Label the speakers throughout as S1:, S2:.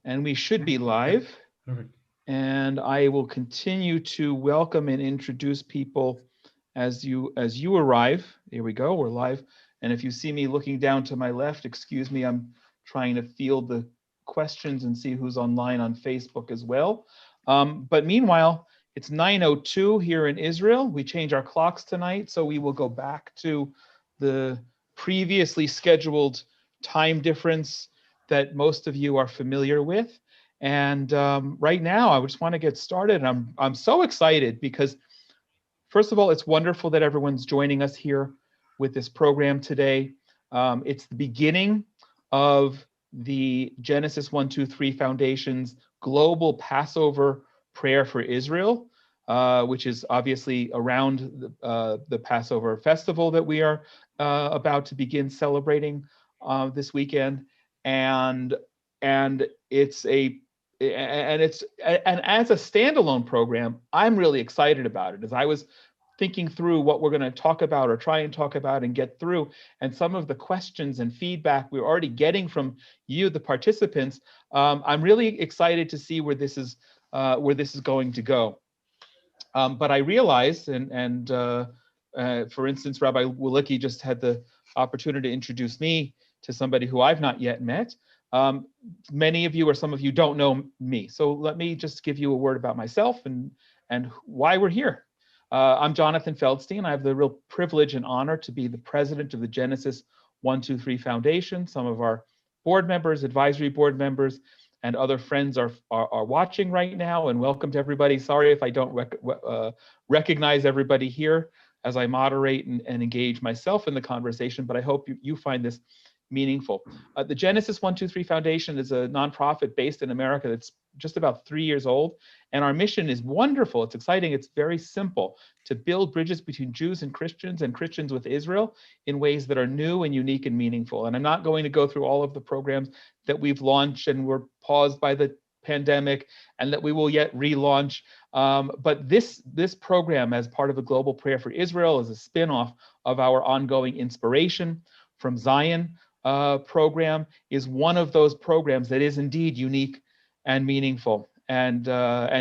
S1: And we should be live.
S2: Perfect.
S1: And I will continue to welcome and introduce people as you arrive. Here we go, we're live. And if you see me looking down to my left, excuse me, I'm trying to field the questions and see who's online on Facebook as well. But meanwhile, it's 9:02 here in Israel. We change our clocks tonight, so we will go back to the previously scheduled time difference that most of you are familiar with. And right now, I just want to get started. I'm so excited because, first of all, it's wonderful that everyone's joining us here with this program today. It's the beginning of the Genesis 1-2-3 Foundation's Global Passover Prayer for Israel, which is obviously around the Passover festival that we are about to begin celebrating this weekend. And as a standalone program, I'm really excited about it. As I was thinking through what we're going to talk about or try and talk about and get through, and some of the questions and feedback we're already getting from you, the participants, I'm really excited to see where this is going to go. But I realized, and for instance, Rabbi Wolicki just had the opportunity to introduce me to somebody who I've not yet met. Many of you or some of you don't know me. So let me just give you a word about myself and why we're here. I'm Jonathan Feldstein. I have the real privilege and honor to be the president of the Genesis 1-2-3 Foundation. Some of our board members, advisory board members, and other friends are watching right now, and welcome to everybody. Sorry if I don't recognize everybody here as I moderate and engage myself in the conversation, but I hope you find this meaningful. The Genesis 1-2-3 Foundation is a nonprofit based in America that's just about 3 years old, and our mission is wonderful. It's exciting. It's very simple: to build bridges between Jews and Christians with Israel in ways that are new and unique and meaningful. And I'm not going to go through all of the programs that we've launched and were paused by the pandemic and that we will yet relaunch. But this program, as part of the Global Prayer for Israel, is a spin-off of our ongoing Inspiration from Zion program, is one of those programs that is indeed unique and meaningful and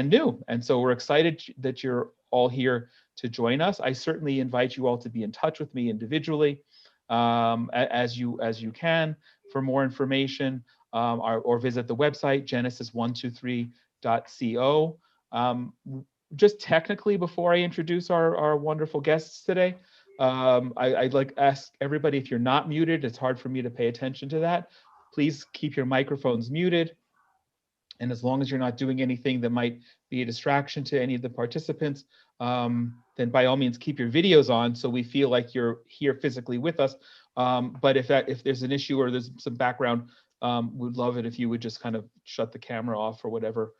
S1: new. And so we're excited that you're all here to join us. I certainly invite you all to be in touch with me individually as you can for more information, or visit the website genesis123.co. Just technically, before I introduce our wonderful guests today, I'd like to ask everybody, if you're not muted, it's hard for me to pay attention to that. Please keep your microphones muted. And as long as you're not doing anything that might be a distraction to any of the participants, then by all means keep your videos on so we feel like you're here physically with us. But if there's an issue or there's some background, we'd love it if you would just kind of shut the camera off for whatever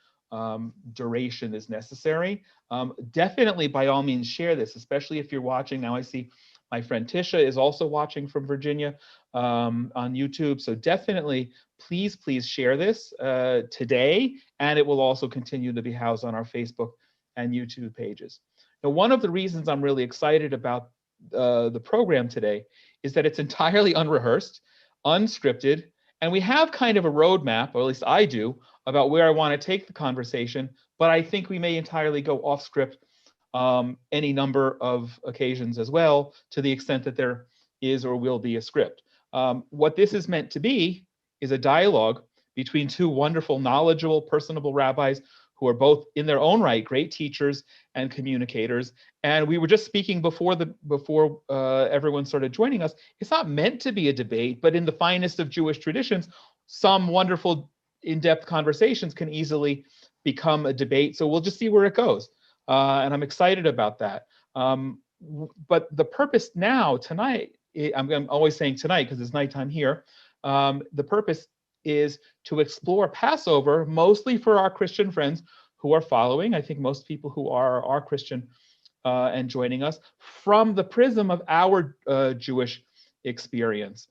S1: duration is necessary. Definitely, by all means, share this, especially if you're watching. Now I see my friend Tisha is also watching from Virginia on YouTube. So definitely, please share this today, and it will also continue to be housed on our Facebook and YouTube pages. Now, one of the reasons I'm really excited about the program today is that it's entirely unrehearsed, unscripted, and we have kind of a roadmap, or at least I do, about where I want to take the conversation, but I think we may entirely go off script any number of occasions as well, to the extent that there is or will be a script. What this is meant to be is a dialogue between two wonderful, knowledgeable, personable rabbis who are both in their own right great teachers and communicators. And we were just speaking before everyone started joining us. It's not meant to be a debate, but in the finest of Jewish traditions, some wonderful in-depth conversations can easily become a debate. So we'll just see where it goes. And I'm excited about that. But the purpose now, tonight, I'm always saying tonight because it's nighttime here, the purpose is to explore Passover, mostly for our Christian friends who are following. I think most people who are Christian and joining us, from the prism of our Jewish experience.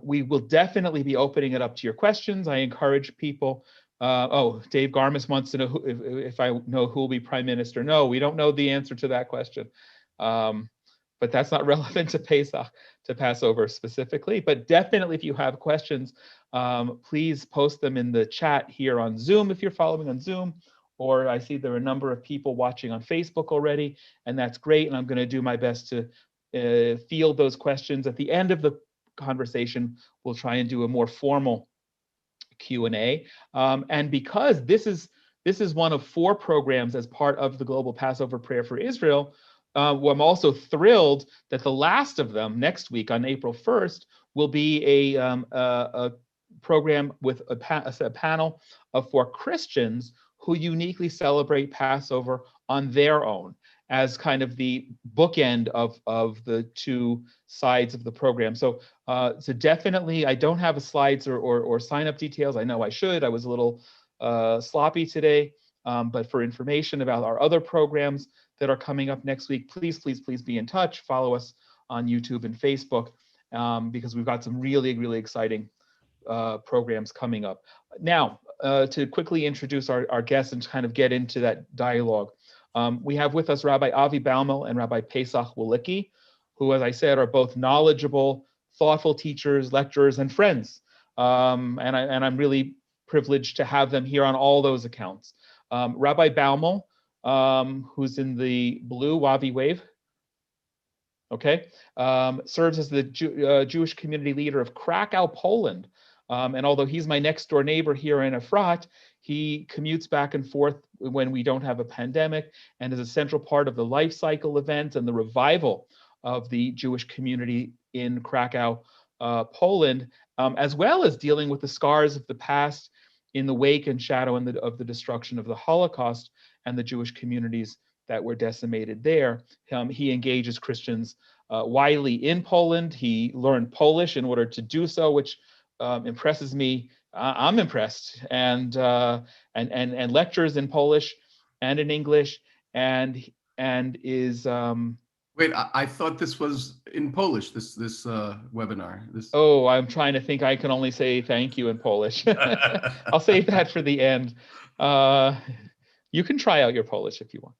S1: We will definitely be opening it up to your questions. I encourage people. Dave Garmis wants to know if I know who will be prime minister. No, we don't know the answer to that question. But but that's not relevant to Pesach, to Passover specifically. But definitely, if you have questions, please post them in the chat here on Zoom if you're following on Zoom, or I see there are a number of people watching on Facebook already, and that's great. And I'm going to do my best to field those questions. At the end of the conversation, we'll try and do a more formal Q&A. And because this is one of 4 programs as part of the Global Passover Prayer for Israel, well, I'm also thrilled that the last of them next week on April 1st will be a program with a panel of 4 Christians who uniquely celebrate Passover on their own as kind of the bookend of the 2 sides of the program. So definitely, I don't have slides or sign up details. I know I should. I was a little sloppy today, but for information about our other programs that are coming up next week, please be in touch. Follow us on YouTube and Facebook because we've got some really, really exciting programs coming up. Now, to quickly introduce our guests and kind of get into that dialogue, we have with us Rabbi Baumel and Rabbi Pesach Wolicki, who, as I said, are both knowledgeable, thoughtful teachers, lecturers, and friends. And I'm really privileged to have them here on all those accounts. Rabbi Baumel, who's in the blue Wavi wave, okay, serves as the Jewish community leader of Krakow, Poland. And although he's my next door neighbor here in Efrat, he commutes back and forth when we don't have a pandemic and is a central part of the lifecycle event and the revival of the Jewish community in Krakow, Poland, as well as dealing with the scars of the past in the wake and shadow of the destruction of the Holocaust and the Jewish communities that were decimated there. He engages Christians widely in Poland. He learned Polish in order to do so, which impresses me. I'm impressed, and lectures in Polish and in English, and is.
S2: Wait, I thought this was in Polish. This webinar.
S1: Oh, I'm trying to think. I can only say thank you in Polish. I'll save that for the end. You can try out your Polish if you want.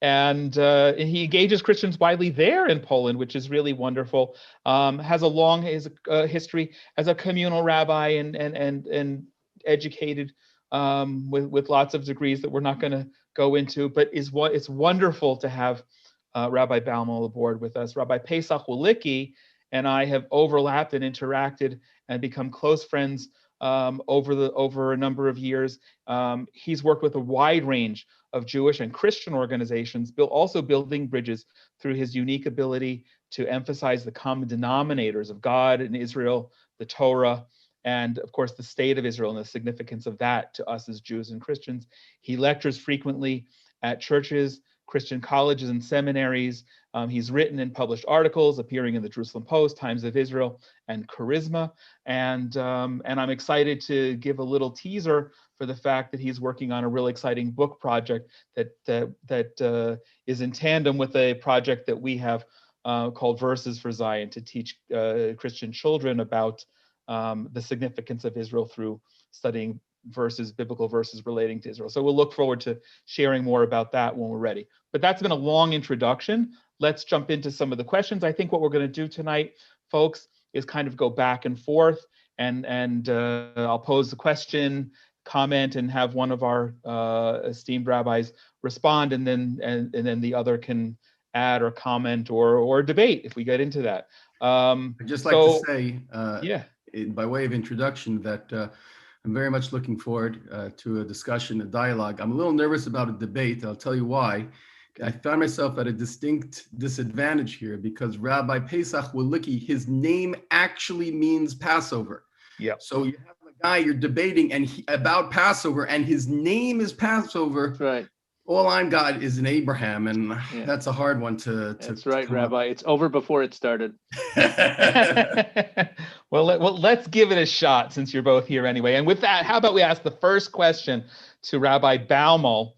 S1: And he engages Christians widely there in Poland, which is really wonderful. Has a long history as a communal rabbi and educated with lots of degrees that we're not going to go into. But it's wonderful to have Rabbi Baumel aboard with us. Rabbi Pesach Wolicki and I have overlapped and interacted and become close friends over a number of years. He's worked with a wide range of Jewish and Christian organizations, also building bridges through his unique ability to emphasize the common denominators of God and Israel, the Torah, and of course the state of Israel and the significance of that to us as Jews and Christians. He lectures frequently at churches, Christian colleges and seminaries. He's written and published articles appearing in the Jerusalem Post, Times of Israel, and Charisma. And I'm excited to give a little teaser for the fact that he's working on a really exciting book project that is in tandem with a project that we have called Verses for Zion, to teach Christian children about the significance of Israel through studying biblical verses relating to Israel. So we'll look forward to sharing more about that when we're ready. But that's been a long introduction. Let's jump into some of the questions. I think what we're going to do tonight, folks, is kind of go back and forth, and I'll pose the question, comment, and have one of our esteemed rabbis respond, and then the other can add or comment or debate if we get into that.
S2: I'd just like to say, by way of introduction, that I'm very much looking forward to a discussion, a dialogue. I'm a little nervous about a debate. I'll tell you why. I found myself at a distinct disadvantage here because Rabbi Pesach Wolicki, his name actually means Passover.
S1: Yeah.
S2: So you have a guy you're debating about Passover, and his name is Passover.
S3: That's right.
S2: All I'm got is an Abraham, and that's a hard one to.
S3: That's right, Rabbi. It's over before it started.
S1: Well, let's give it a shot since you're both here anyway. And with that, how about we ask the first question to Rabbi Baumel,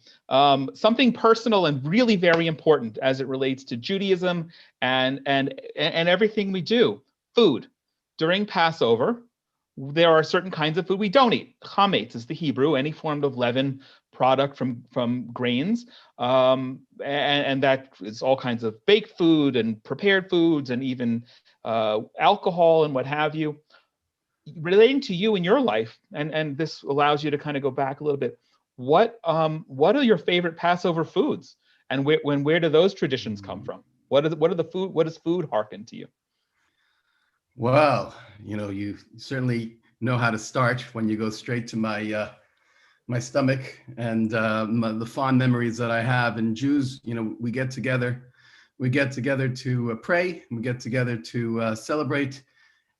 S1: something personal and really very important as it relates to Judaism and everything we do. Food. During Passover, there are certain kinds of food we don't eat. Chametz is the Hebrew, any form of leaven, product from grains, and that is all kinds of baked food and prepared foods and even alcohol and what have you. Relating to you in your life, and this allows you to kind of go back a little bit. What are your favorite Passover foods, and where do those traditions come from? What does food harken to you?
S2: Well, you certainly know how to start when you go straight to my my stomach and the fond memories that I have. And Jews, we get together to pray, we get together to celebrate,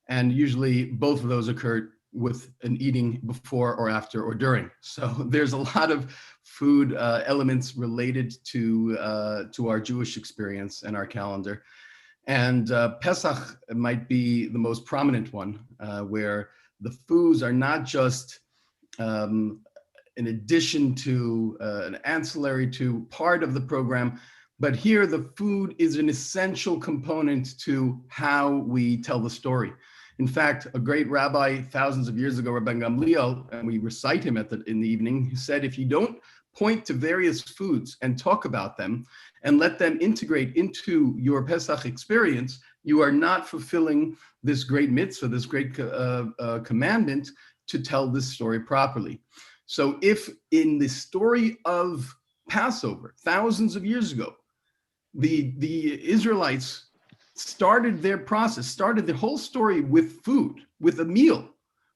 S2: and usually both of those occur with an eating before or after or during. So there's a lot of food elements related to our Jewish experience and our calendar. And Pesach might be the most prominent one, where the foods are not just in addition to an ancillary to part of the program, but here the food is an essential component to how we tell the story. In fact, a great rabbi thousands of years ago, Rabbi Gamliel, and we recite him in the evening, he said, if you don't point to various foods and talk about them and let them integrate into your Pesach experience, you are not fulfilling this great mitzvah, this great commandment to tell this story properly. So if in the story of Passover, thousands of years ago, the Israelites started their process, started the whole story with food, with a meal,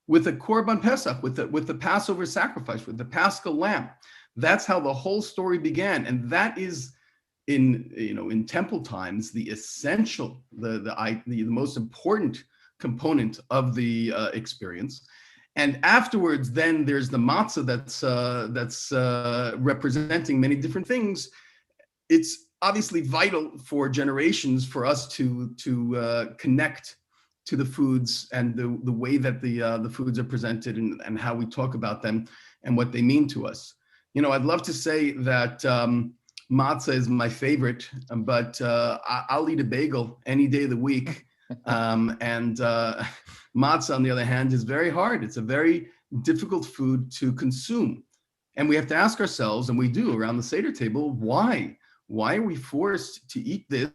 S2: with a Korban Pesach, with the Passover sacrifice, with the Paschal lamb. That's how the whole story began, and that is in temple times the essential, the most important component of the experience. And afterwards, then there's the matzah that's representing many different things. It's obviously vital for generations for us to connect to the foods and the way that the foods are presented and how we talk about them and what they mean to us. I'd love to say that matzah is my favorite, but I'll eat a bagel any day of the week. And matzah, on the other hand, is very hard. It's a very difficult food to consume. And we have to ask ourselves, and we do around the Seder table, why? Why are we forced to eat this?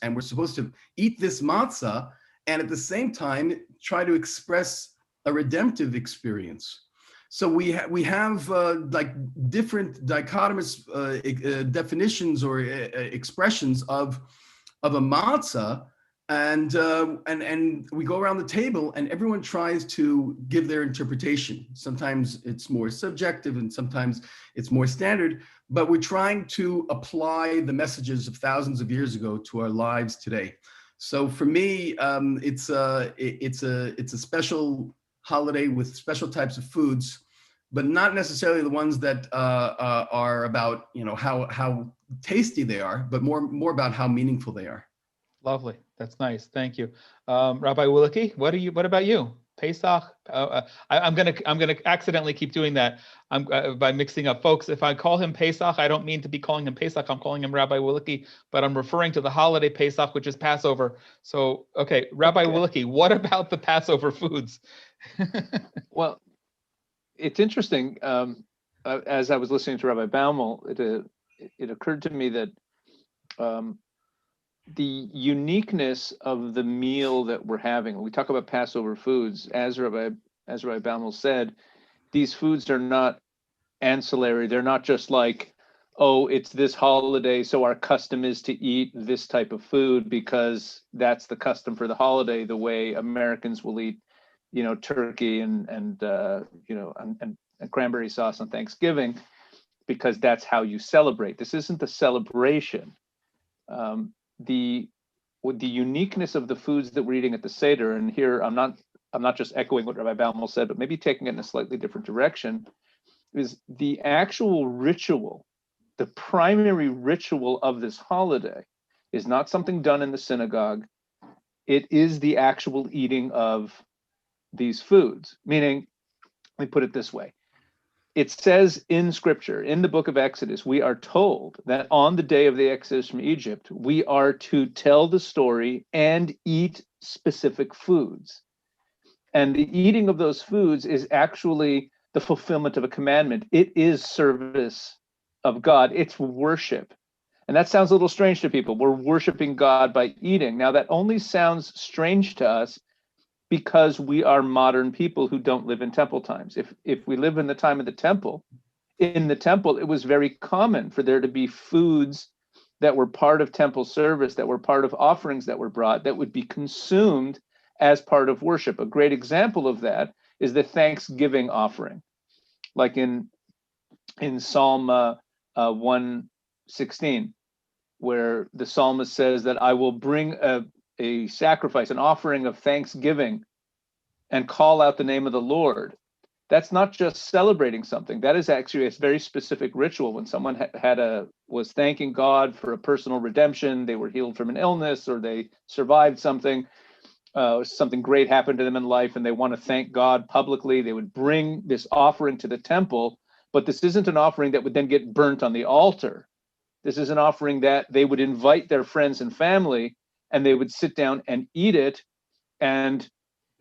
S2: And we're supposed to eat this matzah and at the same time try to express a redemptive experience. So we have like different dichotomous definitions or expressions of a matzah, and we go around the table and everyone tries to give their interpretation. Sometimes it's more subjective and sometimes it's more standard, but we're trying to apply the messages of thousands of years ago to our lives today. So for me, it's a special holiday with special types of foods, but not necessarily the ones that are about how tasty they are, but more about how meaningful they are.
S1: Lovely. That's nice. Thank you. Rabbi Wolicki, what about you? Pesach? I'm gonna accidentally keep doing that. By mixing up folks. If I call him Pesach, I don't mean to be calling him Pesach. I'm calling him Rabbi Wolicki, but I'm referring to the holiday Pesach, which is Passover. So, okay, Rabbi Wolicki, what about the Passover foods?
S3: Well, it's interesting. As I was listening to Rabbi Baumel, it occurred to me that the uniqueness of the meal that we're having, when we talk about Passover foods, as Rabbi Baumel said, these foods are not ancillary. They're not just like, oh, it's this holiday, so our custom is to eat this type of food because that's the custom for the holiday, the way Americans will eat, turkey and cranberry sauce on Thanksgiving, because that's how you celebrate. This isn't the celebration. The uniqueness of the foods that we're eating at the Seder, and here I'm not just echoing what Rabbi Baumel said, but maybe taking it in a slightly different direction, is the actual ritual, the primary ritual of this holiday is not something done in the synagogue. It is the actual eating of these foods, meaning, let me put it this way. It says in scripture, in the book of Exodus, we are told that on the day of the Exodus from Egypt, we are to tell the story and eat specific foods. And the eating of those foods is actually the fulfillment of a commandment. It is service of God. It's worship. And that sounds a little strange to people. We're worshiping God by eating. Now, that only sounds strange to us because we are modern people who don't live in temple times. If we live in the time of the temple, in the temple, it was very common for there to be foods that were part of temple service, that were part of offerings that were brought, that would be consumed as part of worship. A great example of that is the Thanksgiving offering. Like in Psalm 116, where the psalmist says that I will bring a sacrifice, an offering of thanksgiving, and call out the name of the Lord. That's not just celebrating something. That is actually a very specific ritual. When someone was thanking God for a personal redemption, they were healed from an illness, or they survived something, something great happened to them in life, and they want to thank God publicly, they would bring this offering to the temple. But this isn't an offering that would then get burnt on the altar. This is an offering that they would invite their friends and family, and they would sit down and eat it. And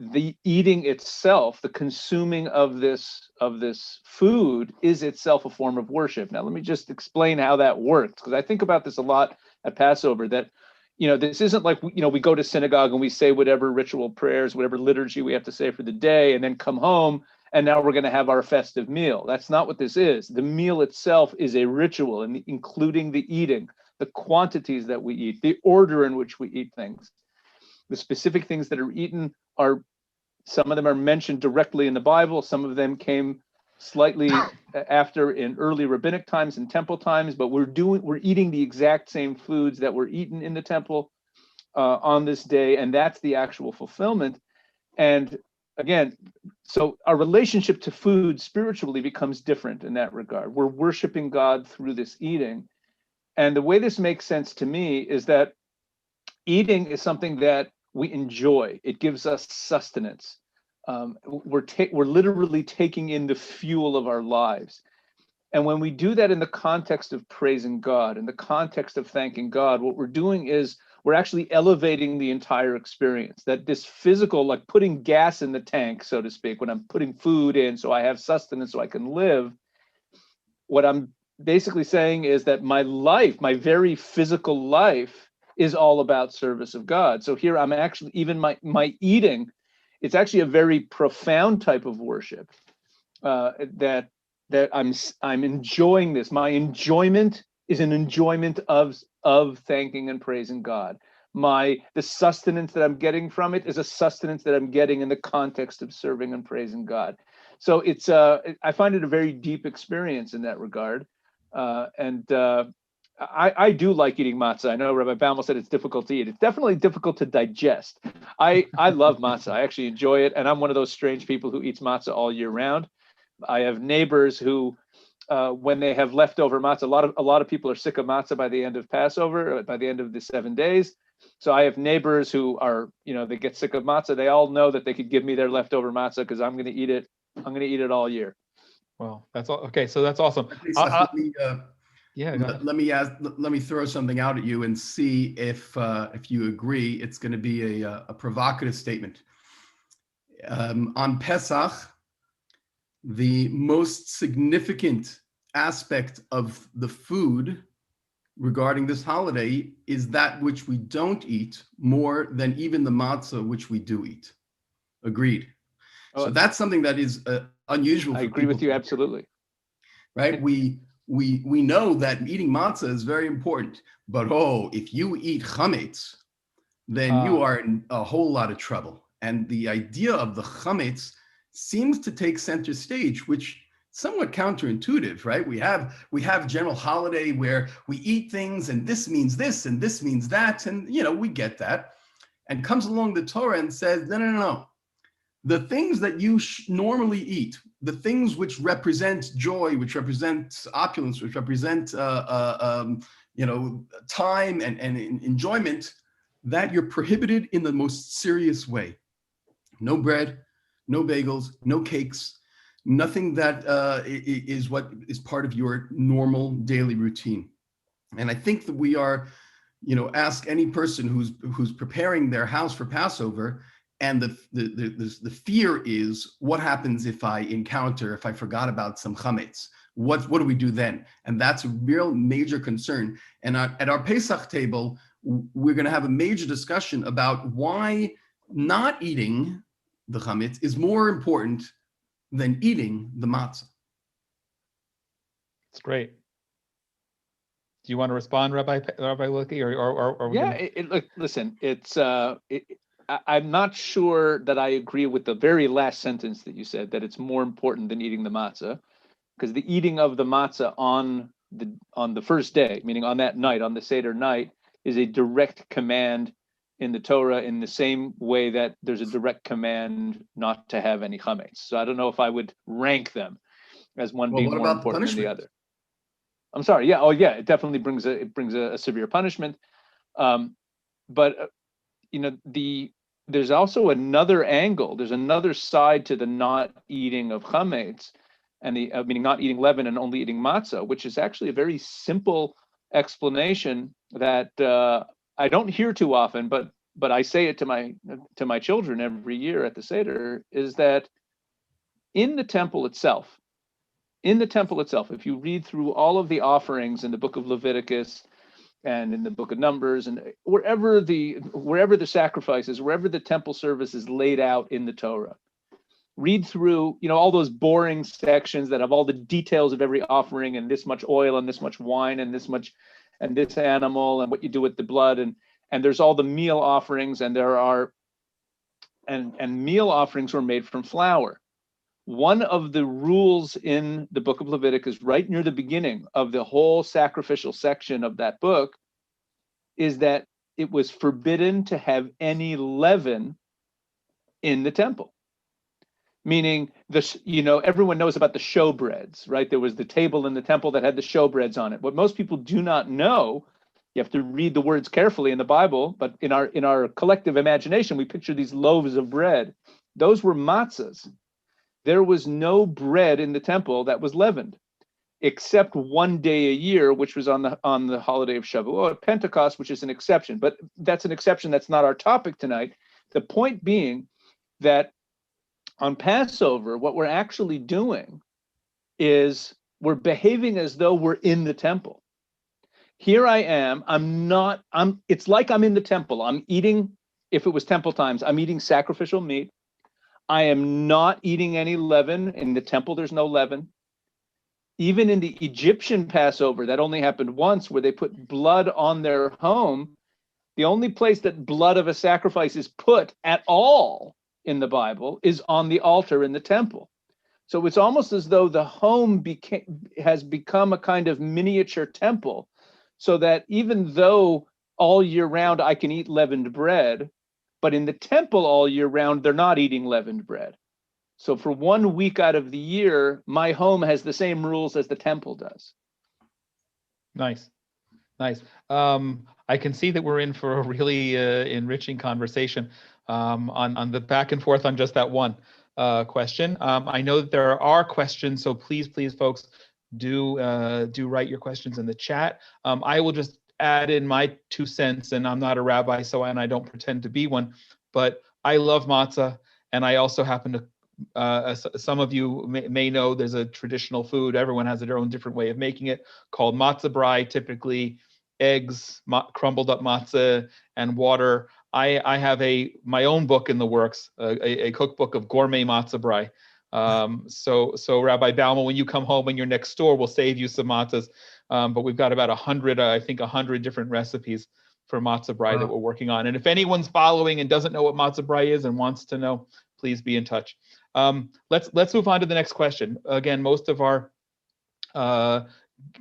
S3: the eating itself, the consuming of this food, is itself a form of worship. Now, let me just explain how that works, because I think about this a lot at Passover, that, this isn't like, we go to synagogue and we say whatever ritual prayers, whatever liturgy we have to say for the day, and then come home, and now we're going to have our festive meal. That's not what this is. The meal itself is a ritual, and including the eating, the quantities that we eat, the order in which we eat things. The specific things that are eaten some of them are mentioned directly in the Bible. Some of them came slightly after in early rabbinic times and temple times, but we're eating the exact same foods that were eaten in the temple on this day, and that's the actual fulfillment. And again, so our relationship to food spiritually becomes different in that regard. We're worshiping God through this eating. And the way this makes sense to me is that eating is something that we enjoy. It gives us sustenance. We're literally taking in the fuel of our lives. And when we do that in the context of praising God, in the context of thanking God, what we're doing is we're actually elevating the entire experience. That this physical, like putting gas in the tank, so to speak, when I'm putting food in so I have sustenance so I can live, what I'm basically saying is that my life, my very physical life, is all about service of God. So here I'm actually, even my eating, it's actually a very profound type of worship that I'm enjoying this. My enjoyment is an enjoyment of thanking and praising God. The sustenance that I'm getting from it is a sustenance that I'm getting in the context of serving and praising God. So it's I find it a very deep experience in that regard. I do like eating matzah. I know Rabbi Baumel said it's difficult to eat. It's definitely difficult to digest. I love matzah. I actually enjoy it. And I'm one of those strange people who eats matzah all year round. I have neighbors who, when they have leftover matzah, a lot of people are sick of matzah by the end of Passover, by the end of the 7 days. So I have neighbors who are, they get sick of matzah. They all know that they could give me their leftover matzah because I'm going to eat it. I'm going to eat it all year.
S1: Well, that's all. Okay, so that's awesome.
S2: Let me throw something out at you and see if you agree. It's going to be a provocative statement. On Pesach, the most significant aspect of the food regarding this holiday is that which we don't eat more than even the matzah which we do eat. Agreed. So that's something that is unusual.
S3: I agree with you absolutely.
S2: Right? We know that eating matzah is very important, but if you eat chametz, then you are in a whole lot of trouble. And the idea of the chametz seems to take center stage, which somewhat counterintuitive, right? We have general holiday where we eat things, and this means this, and this means that, and we get that. And comes along the Torah and says, no. The things that you normally eat, the things which represent joy, which represent opulence, which represent time and enjoyment, that you're prohibited in the most serious way. No bread, no bagels, no cakes, nothing that is what is part of your normal daily routine. And I think that we are, ask any person who's preparing their house for Passover, And the fear is, what happens if I forgot about some chametz? What do we do then? And that's a real major concern. And at our Pesach table, we're going to have a major discussion about why not eating the chametz is more important than eating the matzah.
S1: That's great. Do you want to respond, Rabbi Wolicki, or
S3: yeah? Listen, I'm not sure that I agree with the very last sentence that you said, that it's more important than eating the matzah, because the eating of the matzah on the first day, meaning on that night, on the Seder night, is a direct command in the Torah, in the same way that there's a direct command not to have any chametz. So I don't know if I would rank them as one being more important than the other. I'm sorry. Yeah. Oh, yeah. It definitely brings a severe punishment. But there's also another angle. There's another side to the not eating of chametz, and meaning not eating leaven and only eating matzah, which is actually a very simple explanation that I don't hear too often, but I say it to my children every year at the Seder, is that in the temple itself, if you read through all of the offerings in the book of Leviticus and in the book of Numbers, and wherever the sacrifices, wherever the temple service is laid out in the Torah, read through, all those boring sections that have all the details of every offering, and this much oil and this much wine and this much, and this animal, and what you do with the blood, and there's all the meal offerings, and meal offerings were made from flour. One of the rules in the book of Leviticus, right near the beginning of the whole sacrificial section of that book, is that it was forbidden to have any leaven in the temple. Meaning, everyone knows about the showbreads, right? There was the table in the temple that had the showbreads on it. What most people do not know, you have to read the words carefully in the Bible, but in our collective imagination, we picture these loaves of bread. Those were matzahs. There was no bread in the temple that was leavened, except one day a year, which was on the holiday of Shavuot, Pentecost, which is an exception. But that's an exception. That's not our topic tonight. The point being that on Passover, what we're actually doing is we're behaving as though we're in the temple. Here I am. It's like I'm in the temple. I'm eating, if it was temple times, I'm eating sacrificial meat. I am not eating any leaven. In the temple, there's no leaven. Even in the Egyptian Passover, that only happened once, where they put blood on their home. The only place that blood of a sacrifice is put at all in the Bible is on the altar in the temple. So it's almost as though the home has become a kind of miniature temple, so that even though all year round I can eat leavened bread, but in the temple all year round, they're not eating leavened bread. So for 1 week out of the year, my home has the same rules as the temple does.
S1: Nice. I can see that we're in for a really enriching conversation on the back and forth on just that one question. I know that there are questions, so please, folks, do write your questions in the chat. I will just add in my 2 cents, and I'm not a rabbi, and I don't pretend to be one, but I love matzah, and I also happen to, some of you may know, there's a traditional food, everyone has their own different way of making it, called matzah brai, typically eggs, crumbled up matzah, and water. I have my own book in the works, a cookbook of gourmet matzah brai. So Rabbi Baumel, when you come home and you're next door, we'll save you some matzahs. But we've got about 100 different recipes for matzah brai that we're working on. And if anyone's following and doesn't know what matzah brai is and wants to know, please be in touch. Let's move on to the next question. Again, most of our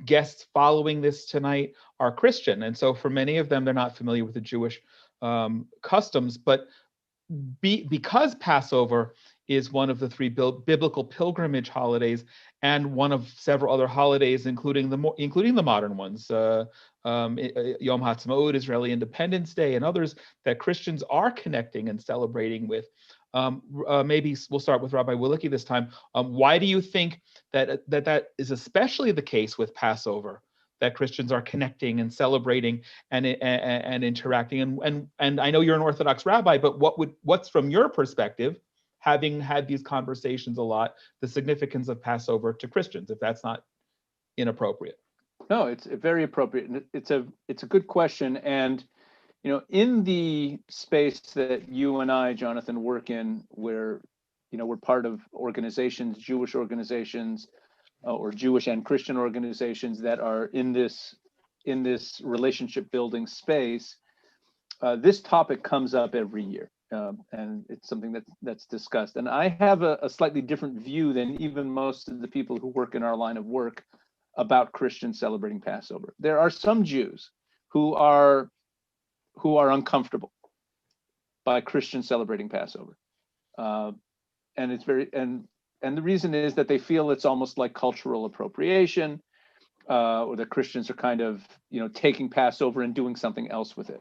S1: guests following this tonight are Christian, and so for many of them, they're not familiar with the Jewish customs. But because Passover is one of the 3 biblical pilgrimage holidays and one of several other holidays, including the modern ones, Yom HaTzmaut, Israeli Independence Day, and others that Christians are connecting and celebrating with. Maybe we'll start with Rabbi Wolicki this time. Why do you think that is especially the case with Passover, that Christians are connecting and celebrating and interacting. And I know you're an Orthodox rabbi, but what's from your perspective, having had these conversations a lot, the significance of Passover to Christians, if that's not inappropriate?
S3: No, it's very appropriate. And it's a good question. And, in the space that you and I, Jonathan, work in, where, we're part of organizations, Jewish organizations, or Jewish and Christian organizations that are in this relationship building space, this topic comes up every year. And it's something that's discussed. And I have a slightly different view than even most of the people who work in our line of work about Christians celebrating Passover. There are some Jews who are uncomfortable by Christians celebrating Passover, and it's and the reason is that they feel it's almost like cultural appropriation, or that Christians are kind of taking Passover and doing something else with it.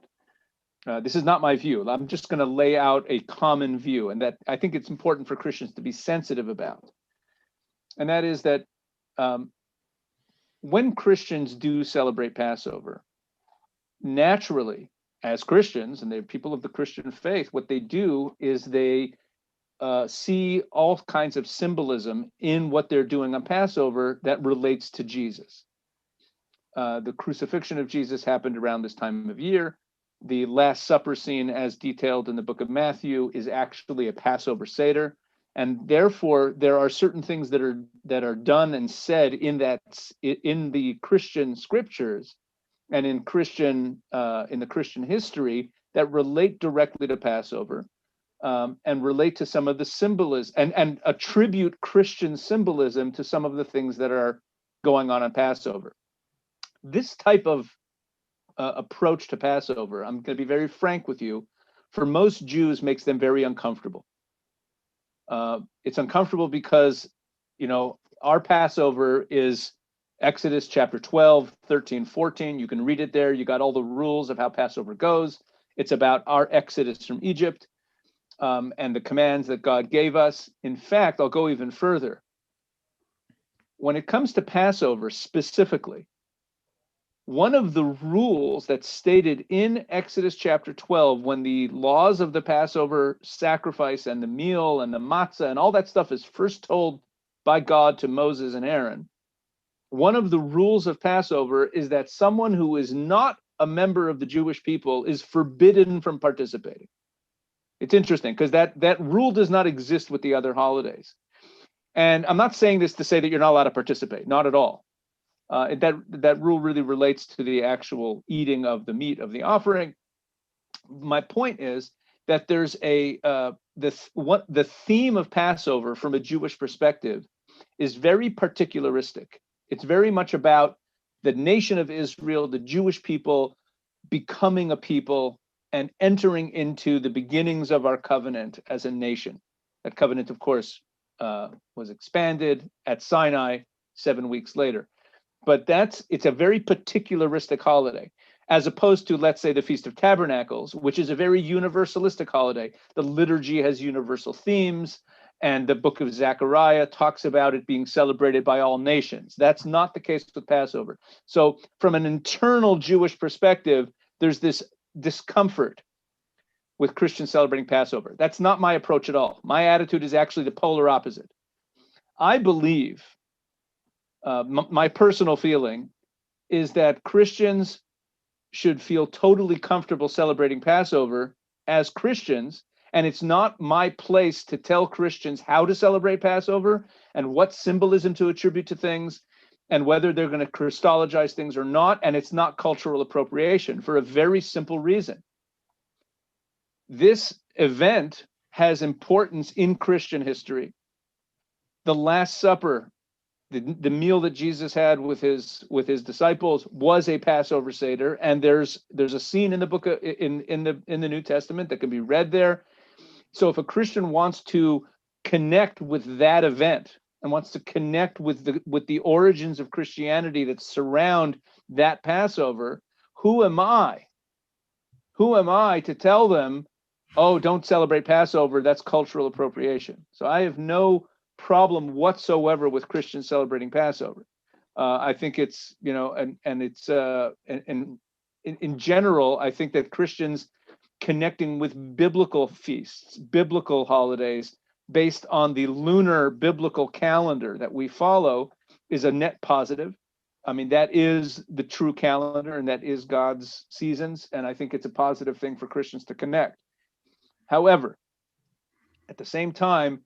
S3: This is not my view. I'm just going to lay out a common view, and that I think it's important for Christians to be sensitive about. And that is that when Christians do celebrate Passover, naturally, as Christians, and they're people of the Christian faith, what they do is they see all kinds of symbolism in what they're doing on Passover that relates to Jesus. The crucifixion of Jesus happened around this time of year. The Last Supper scene, as detailed in the book of Matthew, is actually a Passover Seder. And therefore, there are certain things that are done and said in the Christian scriptures and in the Christian history that relate directly to Passover, and relate to some of the symbolism and attribute Christian symbolism to some of the things that are going on Passover. This type of approach to Passover, I'm going to be very frank with you, for most Jews makes them very uncomfortable. It's uncomfortable because, our Passover is Exodus chapter 12, 13, 14. You can read it there. You got all the rules of how Passover goes. It's about our exodus from Egypt, and the commands that God gave us. In fact, I'll go even further. When it comes to Passover specifically, one of the rules that's stated in Exodus chapter 12, when the laws of the Passover sacrifice and the meal and the matzah and all that stuff is first told by God to Moses and Aaron, one of the rules of Passover is that someone who is not a member of the Jewish people is forbidden from participating. It's interesting because that rule does not exist with the other holidays. And I'm not saying this to say that you're not allowed to participate, not at all. That rule really relates to the actual eating of the meat of the offering. My point is that there's the theme of Passover from a Jewish perspective is very particularistic. It's very much about the nation of Israel, the Jewish people, becoming a people and entering into the beginnings of our covenant as a nation. That covenant, of course, was expanded at Sinai 7 weeks later. But it's a very particularistic holiday, as opposed to, let's say, the Feast of Tabernacles, which is a very universalistic holiday. The liturgy has universal themes, and the book of Zechariah talks about it being celebrated by all nations. That's not the case with Passover. So from an internal Jewish perspective, there's this discomfort with Christians celebrating Passover. That's not my approach at all. My attitude is actually the polar opposite. I believe, my personal feeling is that Christians should feel totally comfortable celebrating Passover as Christians, and it's not my place to tell Christians how to celebrate Passover and what symbolism to attribute to things and whether they're going to Christologize things or not, and it's not cultural appropriation for a very simple reason. This event has importance in Christian history. The Last Supper, the meal that Jesus had with his disciples, was a Passover Seder, and there's a scene in the book in the New Testament that can be read there. So if a Christian wants to connect with that event and wants to connect with the origins of Christianity that surround that Passover, who am I? Who am I to tell them, oh, don't celebrate Passover, that's cultural appropriation? So I have no problem whatsoever with Christians celebrating Passover. I think it's, you know, and it's and in general, I think that Christians connecting with biblical feasts, biblical holidays based on the lunar biblical calendar that we follow is a net positive. I mean, that is the true calendar and that is God's seasons. And I think it's a positive thing for Christians to connect. However, at the same time,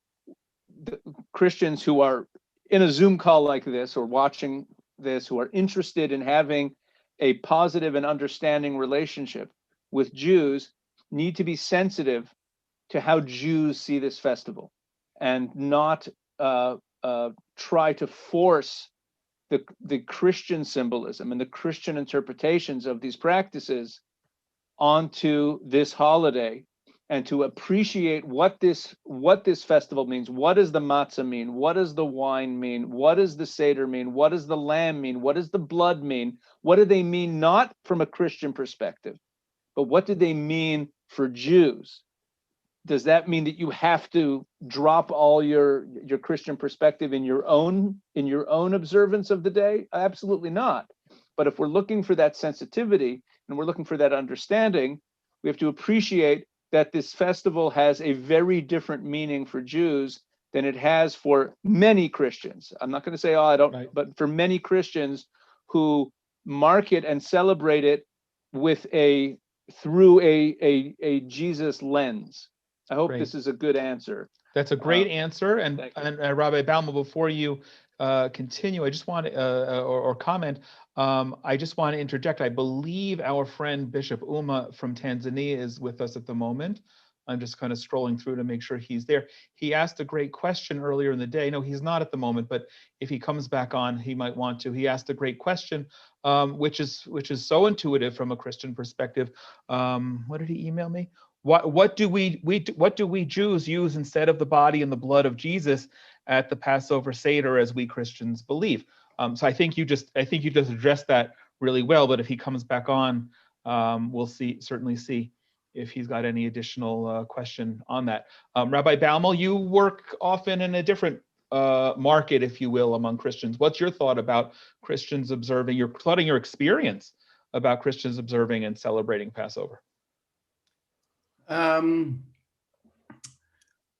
S3: the Christians who are in a Zoom call like this or watching this, who are interested in having a positive and understanding relationship with Jews, need to be sensitive to how Jews see this festival and not try to force the Christian symbolism and the Christian interpretations of these practices onto this holiday, and to appreciate what this festival means. What does the matzah mean? What does the wine mean? What does the seder mean? What does the lamb mean? What does the blood mean? What do they mean, not from a Christian perspective, but what do they mean for Jews? Does that mean that you have to drop all your Christian perspective in your own observance of the day? Absolutely not. But if we're looking for that sensitivity and we're looking for that understanding, we have to appreciate that this festival has a very different meaning for Jews than it has for many Christians. I'm not going to say, oh, I don't, right. But for many Christians who mark it and celebrate it through a Jesus lens. I hope This is a good answer.
S1: That's a great answer. And Rabbi Baumel, before you continue, I just want to, or comment, I just want to interject. I believe our friend Bishop Uma from Tanzania is with us at the moment. I'm just kind of scrolling through to make sure he's there. He asked a great question earlier in the day. No, he's not at the moment, but if he comes back on, he might want to. He asked a great question, which is so intuitive from a Christian perspective. What did he email me? What do we Jews use instead of the body and the blood of Jesus at the Passover Seder, as we Christians believe? So I think you just addressed that really well. But if he comes back on, we'll certainly see if he's got any additional question on that. Rabbi Baumel, you work often in a different market, if you will, among Christians. What's your thought about Christians observing? Your thought and your experience about Christians observing and celebrating Passover?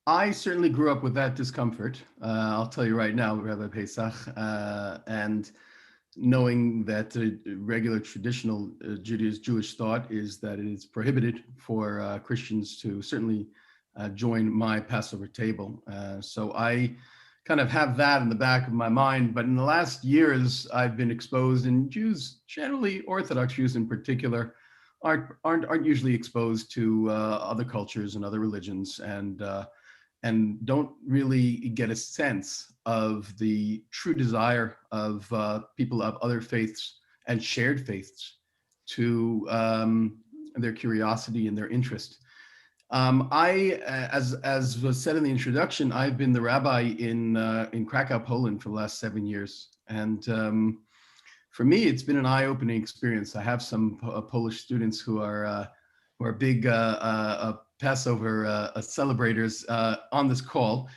S2: I certainly grew up with that discomfort. I'll tell you right now, Rabbi Pesach, and knowing that regular traditional Jewish thought is that it is prohibited for Christians to certainly join my Passover table. So I kind of have that in the back of my mind. But in the last years, I've been exposed, and Jews, generally Orthodox Jews in particular, aren't usually exposed to other cultures and other religions, and don't really get a sense of the true desire of people of other faiths and shared faiths to their curiosity and their interest. As was said in the introduction, I've been the rabbi in Krakow, Poland for the last 7 years, and for me, it's been an eye-opening experience. I have some Polish students who are big Passover celebrators on this call,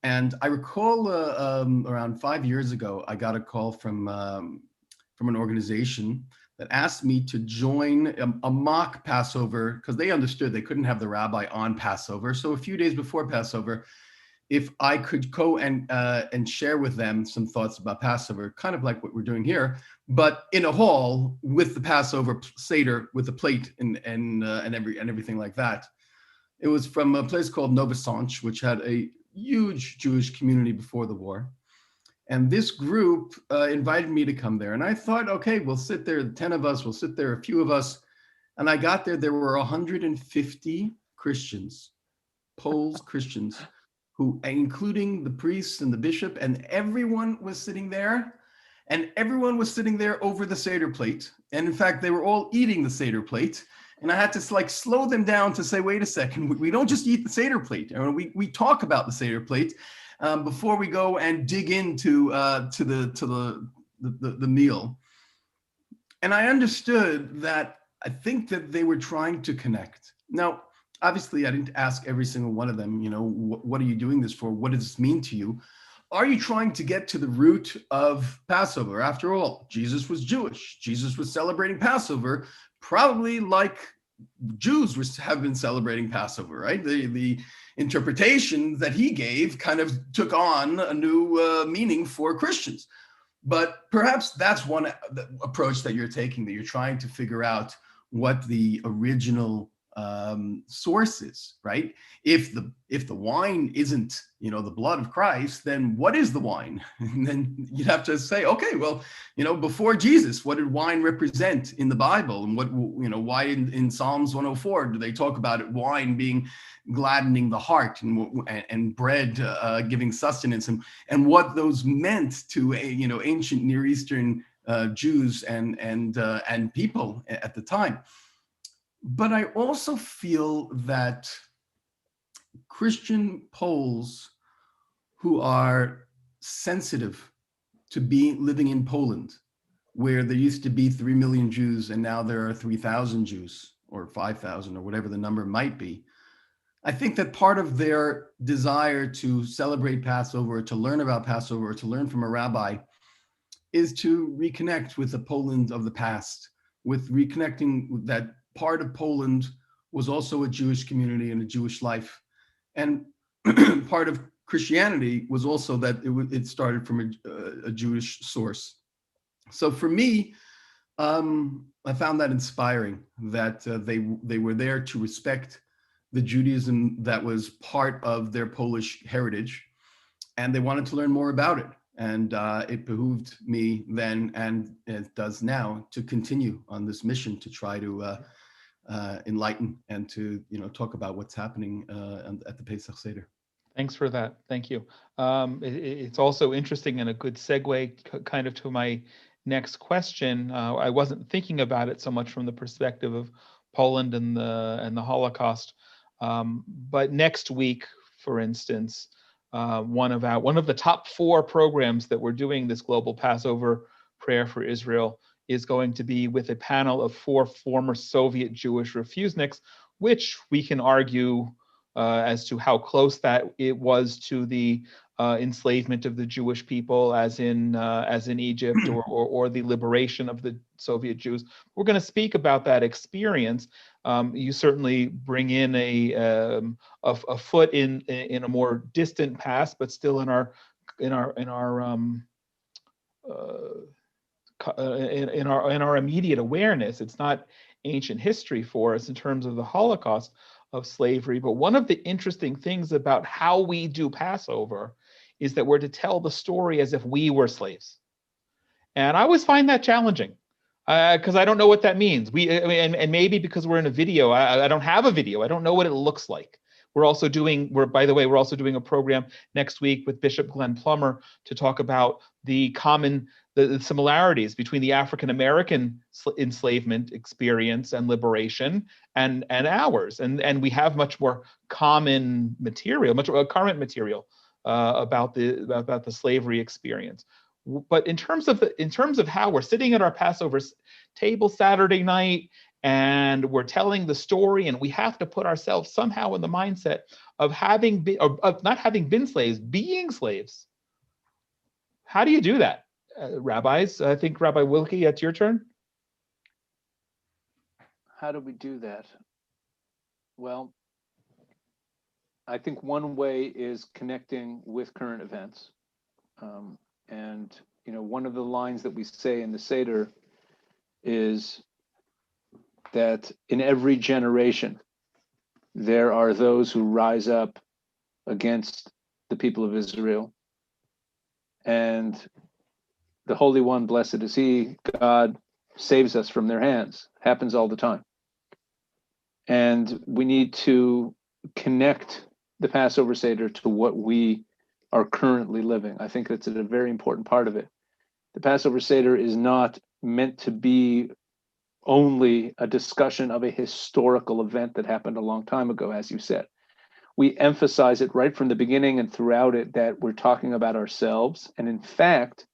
S2: and I recall around 5 years ago, I got a call from an organization that asked me to join a mock Passover, because they understood they couldn't have the rabbi on Passover. So a few days before Passover, if I could go and share with them some thoughts about Passover, kind of like what we're doing here, but in a hall with the Passover Seder, with the plate and everything like that. It was from a place called Nowy Sącz, which had a huge Jewish community before the war. And this group invited me to come there. And I thought, okay, we'll sit there, 10 of us, we'll sit there, a few of us. And I got there were 150 Christians, Poles Christians, who, including the priests and the bishop, and everyone was sitting there, and everyone was sitting there over the Seder plate. And in fact, they were all eating the Seder plate. And I had to slow them down to say, wait a second, we don't just eat the Seder plate. We talk about the Seder plate before we go and dig into the meal. And I understood that. I think that they were trying to connect. Now, obviously, I didn't ask every single one of them, what are you doing this for? What does this mean to you? are you trying to get to the root of Passover? After all, Jesus was Jewish. Jesus was celebrating Passover, probably like Jews have been celebrating Passover, right? The interpretation that he gave kind of took on a new meaning for Christians. But perhaps that's one approach that you're taking, that you're trying to figure out what the original source is, right? If the wine isn't, the blood of Christ, then what is the wine? And then you'd have to say, okay, well, before Jesus, what did wine represent in the Bible? And what, why in Psalms 104 do they talk about it, wine being gladdening the heart, and bread giving sustenance, and what those meant to ancient Near Eastern Jews and people at the time. But I also feel that Christian Poles who are sensitive to living in Poland, where there used to be 3 million Jews and now there are 3,000 Jews or 5,000 or whatever the number might be, I think that part of their desire to celebrate Passover, or to learn about Passover, or to learn from a rabbi, is to reconnect with the Poland of the past, with reconnecting with that part of Poland was also a Jewish community and a Jewish life. And part of Christianity was also that it started from a Jewish source. So for me, I found that inspiring, that they were there to respect the Judaism that was part of their Polish heritage, and they wanted to learn more about it. And it behooved me then, and it does now, to continue on this mission to try to enlighten and to talk about what's happening at the Pesach Seder.
S1: Thanks for that. Thank you. It's also interesting and a good segue kind of to my next question. I wasn't thinking about it so much from the perspective of Poland and the Holocaust, but next week, for instance, one of the top 4 programs that we're doing this global Passover prayer for Israel is going to be with a panel of 4 former Soviet Jewish refuseniks, which we can argue as to how close that it was to the enslavement of the Jewish people, as in Egypt, or the liberation of the Soviet Jews. We're going to speak about that experience. You certainly bring in a foot in a more distant past, but still in our immediate awareness. It's not ancient history for us in terms of the Holocaust of slavery. But one of the interesting things about how we do Passover is that we're to tell the story as if we were slaves. And I always find that challenging because I don't know what that means. And maybe because we're in a video, I don't have a video. I don't know what it looks like. We're also doing a program next week with Bishop Glenn Plummer to talk about the similarities between the African American enslavement experience and liberation and ours, and we have much more common material, much more current material about the slavery experience. But in terms of how we're sitting at our Passover table Saturday night, and we're telling the story, and we have to put ourselves somehow in the mindset of not having been slaves, being slaves. How do you do that, rabbis? I think Rabbi Wolicki, it's your turn.
S3: How do we do that? Well, I think one way is connecting with current events. And one of the lines that we say in the Seder is that in every generation, there are those who rise up against the people of Israel. And the Holy One, blessed is He, God, saves us from their hands. Happens all the time. And we need to connect the Passover Seder to what we are currently living. I think that's a very important part of it. The Passover Seder is not meant to be only a discussion of a historical event that happened a long time ago, as you said. We emphasize it right from the beginning and throughout it that we're talking about ourselves. And in fact,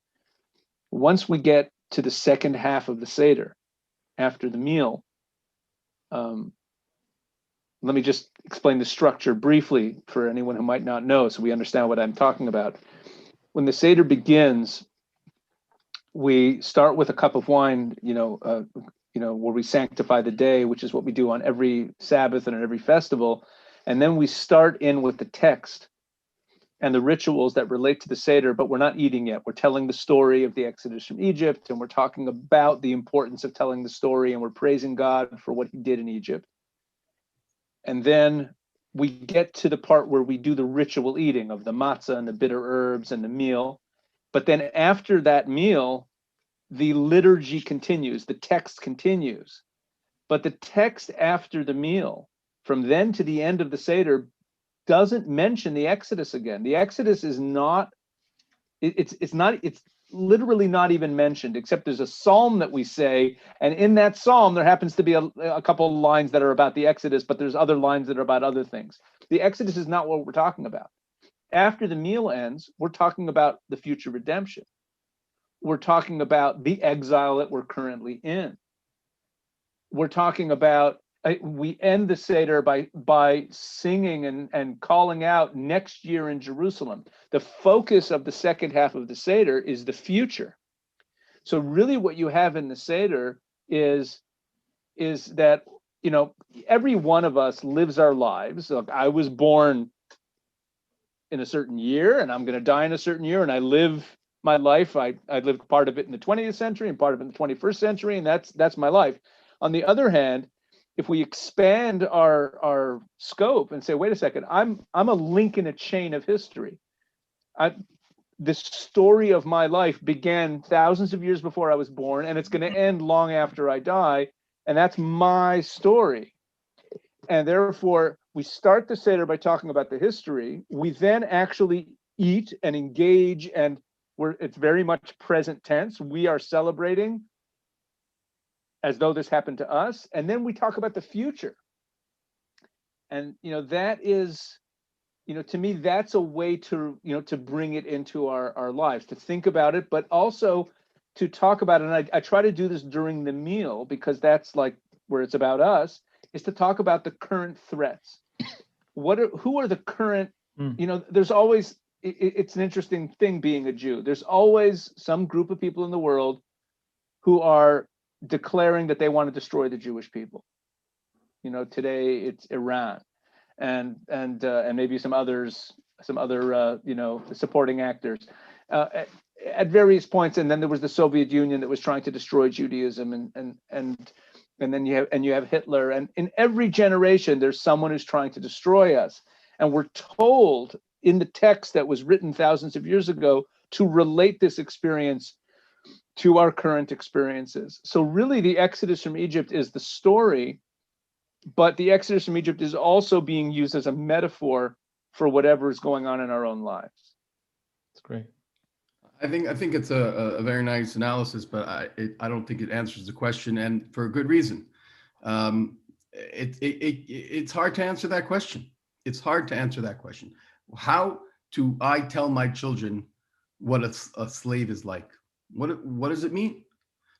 S3: once we get to the second half of the Seder, after the meal, let me just explain the structure briefly for anyone who might not know, so we understand what I'm talking about. when the Seder begins, we start with a cup of wine, where we sanctify the day, which is what we do on every Sabbath and on every festival. And then we start in with the text and the rituals that relate to the Seder, but we're not eating yet. We're telling the story of the Exodus from Egypt, and we're talking about the importance of telling the story, and we're praising God for what he did in Egypt. And then we get to the part where we do the ritual eating of the matzah and the bitter herbs and the meal. But then after that meal, the liturgy continues, the text continues. But the text after the meal, from then to the end of the Seder, doesn't mention the Exodus again. The Exodus is not, it's literally not even mentioned, except there's a psalm that we say, and in that psalm there happens to be a couple of lines that are about the Exodus, but there's other lines that are about other things. The Exodus is not what we're talking about. After the meal ends, we're talking about the future redemption. We're talking about the exile that we're currently in. We're talking about, we end the Seder by singing and calling out next year in Jerusalem. The focus of the second half of the Seder is the future. So really what you have in the Seder is that, every one of us lives our lives. Look, I was born in a certain year and I'm going to die in a certain year, and I live my life. I lived part of it in the 20th century and part of it in the 21st century, and that's my life. On the other hand, if we expand our scope and say, wait a second, I'm a link in a chain of history. The story of my life began thousands of years before I was born, and it's going to end long after I die, and that's my story. And therefore, we start the Seder by talking about the history. We then actually eat and engage, and it's very much present tense. We are celebrating as though this happened to us. And then we talk about the future. And, that is, to me, that's a way to, to bring it into our lives, to think about it, but also to talk about it. And I try to do this during the meal, because that's like where it's about us, is to talk about the current threats. Who are the current, there's always, it's an interesting thing being a Jew. There's always some group of people in the world who are declaring that they want to destroy the Jewish people. Today it's Iran, and maybe some other supporting actors at various points. And then there was the Soviet Union that was trying to destroy Judaism, and then you have Hitler, and in every generation there's someone who's trying to destroy us. And we're told in the text that was written thousands of years ago to relate this experience to our current experiences. So really the Exodus from Egypt is the story, but the Exodus from Egypt is also being used as a metaphor for whatever is going on in our own lives.
S1: That's great.
S2: I think it's a very nice analysis, but I don't think it answers the question, and for a good reason. It's hard to answer that question. It's hard to answer that question. How do I tell my children what a slave is like? What does it mean?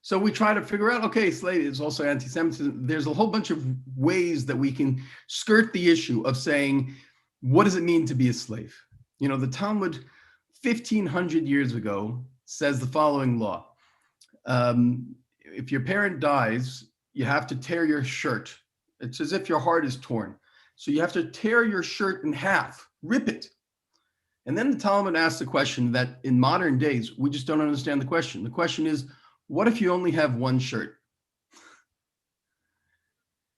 S2: So we try to figure out, okay, slave is also anti-Semitism. There's a whole bunch of ways that we can skirt the issue of saying, what does it mean to be a slave? The Talmud 1,500 years ago says the following law. If your parent dies, you have to tear your shirt. It's as if your heart is torn. So you have to tear your shirt in half, rip it. And then the Talmud asks the question that in modern days, we just don't understand the question. The question is, what if you only have one shirt?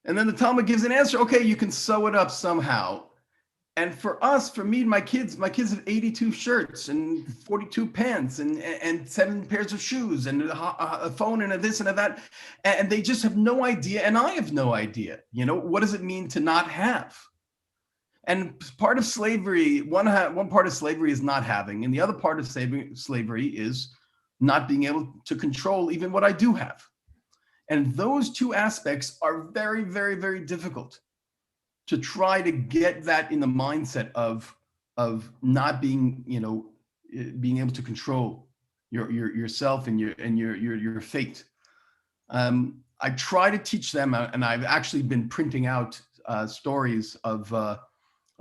S2: And then the Talmud gives an answer. Okay, you can sew it up somehow. And for us, for me and my kids have 82 shirts and 42 pants and 7 pairs of shoes and a phone and a this and a that. And they just have no idea. And I have no idea, what does it mean to not have? And part of slavery, one part of slavery is not having, and the other part of slavery is not being able to control even what I do have. And those two aspects are very, very, very difficult to try to get that in the mindset of not being, being able to control yourself and your fate. I try to teach them, and I've actually been printing out stories of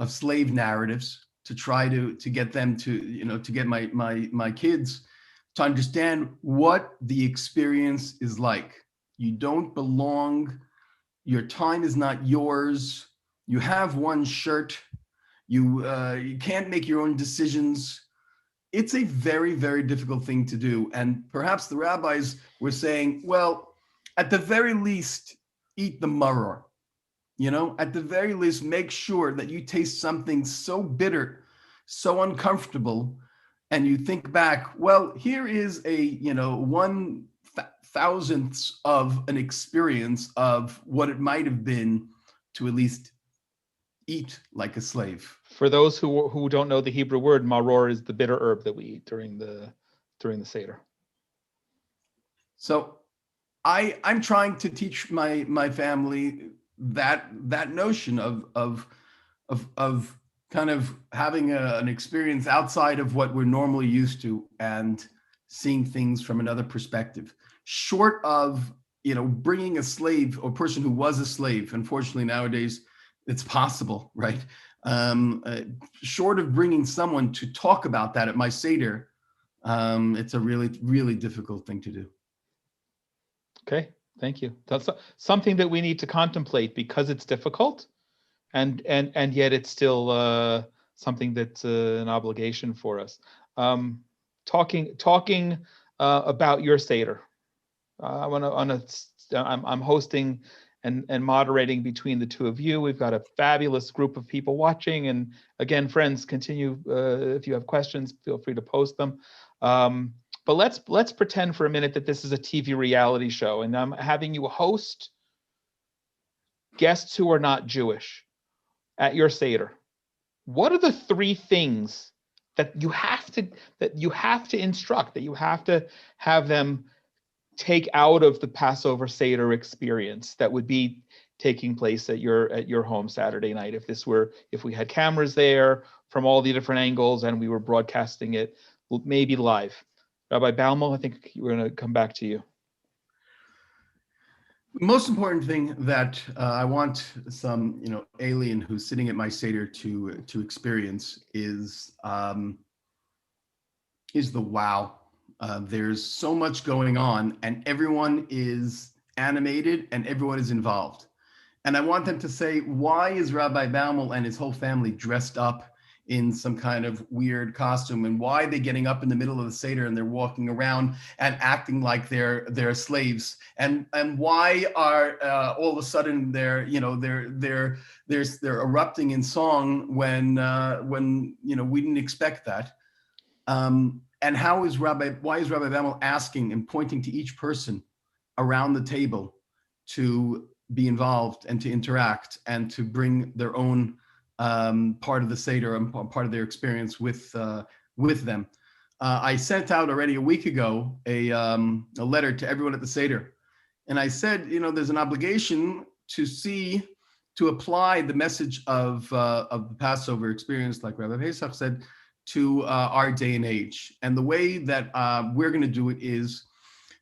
S2: slave narratives to try to get them to get my kids to understand what the experience is like. You don't belong. Your time is not yours. You have one shirt. You can't make your own decisions. It's a very, very difficult thing to do. And perhaps the rabbis were saying, well, at the very least, eat the maror. At the very least, make sure that you taste something so bitter, so uncomfortable, and you think back, well, here is a 1/1000th of an experience of what it might have been to at least eat like a slave.
S1: For those who don't know the Hebrew word, maror is the bitter herb that we eat during the Seder.
S2: So I'm trying to teach my family that notion of kind of having an experience outside of what we're normally used to and seeing things from another perspective, short of bringing a slave or person who was a slave. Unfortunately, nowadays it's possible, right? Short of bringing someone to talk about that at my Seder, it's a really, really difficult thing to do.
S1: Okay, thank you. That's something that we need to contemplate because it's difficult, and yet it's still something that's an obligation for us. Talking about your Seder. I'm hosting and moderating between the two of you. We've got a fabulous group of people watching, and again, friends, continue if you have questions, feel free to post them. But let's pretend for a minute that this is a TV reality show, and I'm having you host guests who are not Jewish at your Seder. What are the three things that you have to instruct, that you have to have them take out of the Passover Seder experience that would be taking place at your home Saturday night if we had cameras there from all the different angles and we were broadcasting it maybe live? Rabbi Baumel, I think we're going to come back to you.
S2: The most important thing that I want some alien who's sitting at my Seder to experience is the wow. There's so much going on, and everyone is animated and everyone is involved. And I want them to say, why is Rabbi Baumel and his whole family dressed up in some kind of weird costume, and why are they getting up in the middle of the Seder and they're walking around and acting like they're slaves, and why are all of a sudden they're erupting in song when we didn't expect that, and why is Rabbi Baumel asking and pointing to each person around the table to be involved and to interact and to bring their own part of the Seder and part of their experience with them. I sent out already a week ago a letter to everyone at the Seder, and I said, there's an obligation to apply the message of the Passover experience, like Rabbi Pesach said, to our day and age. And the way that we're going to do it is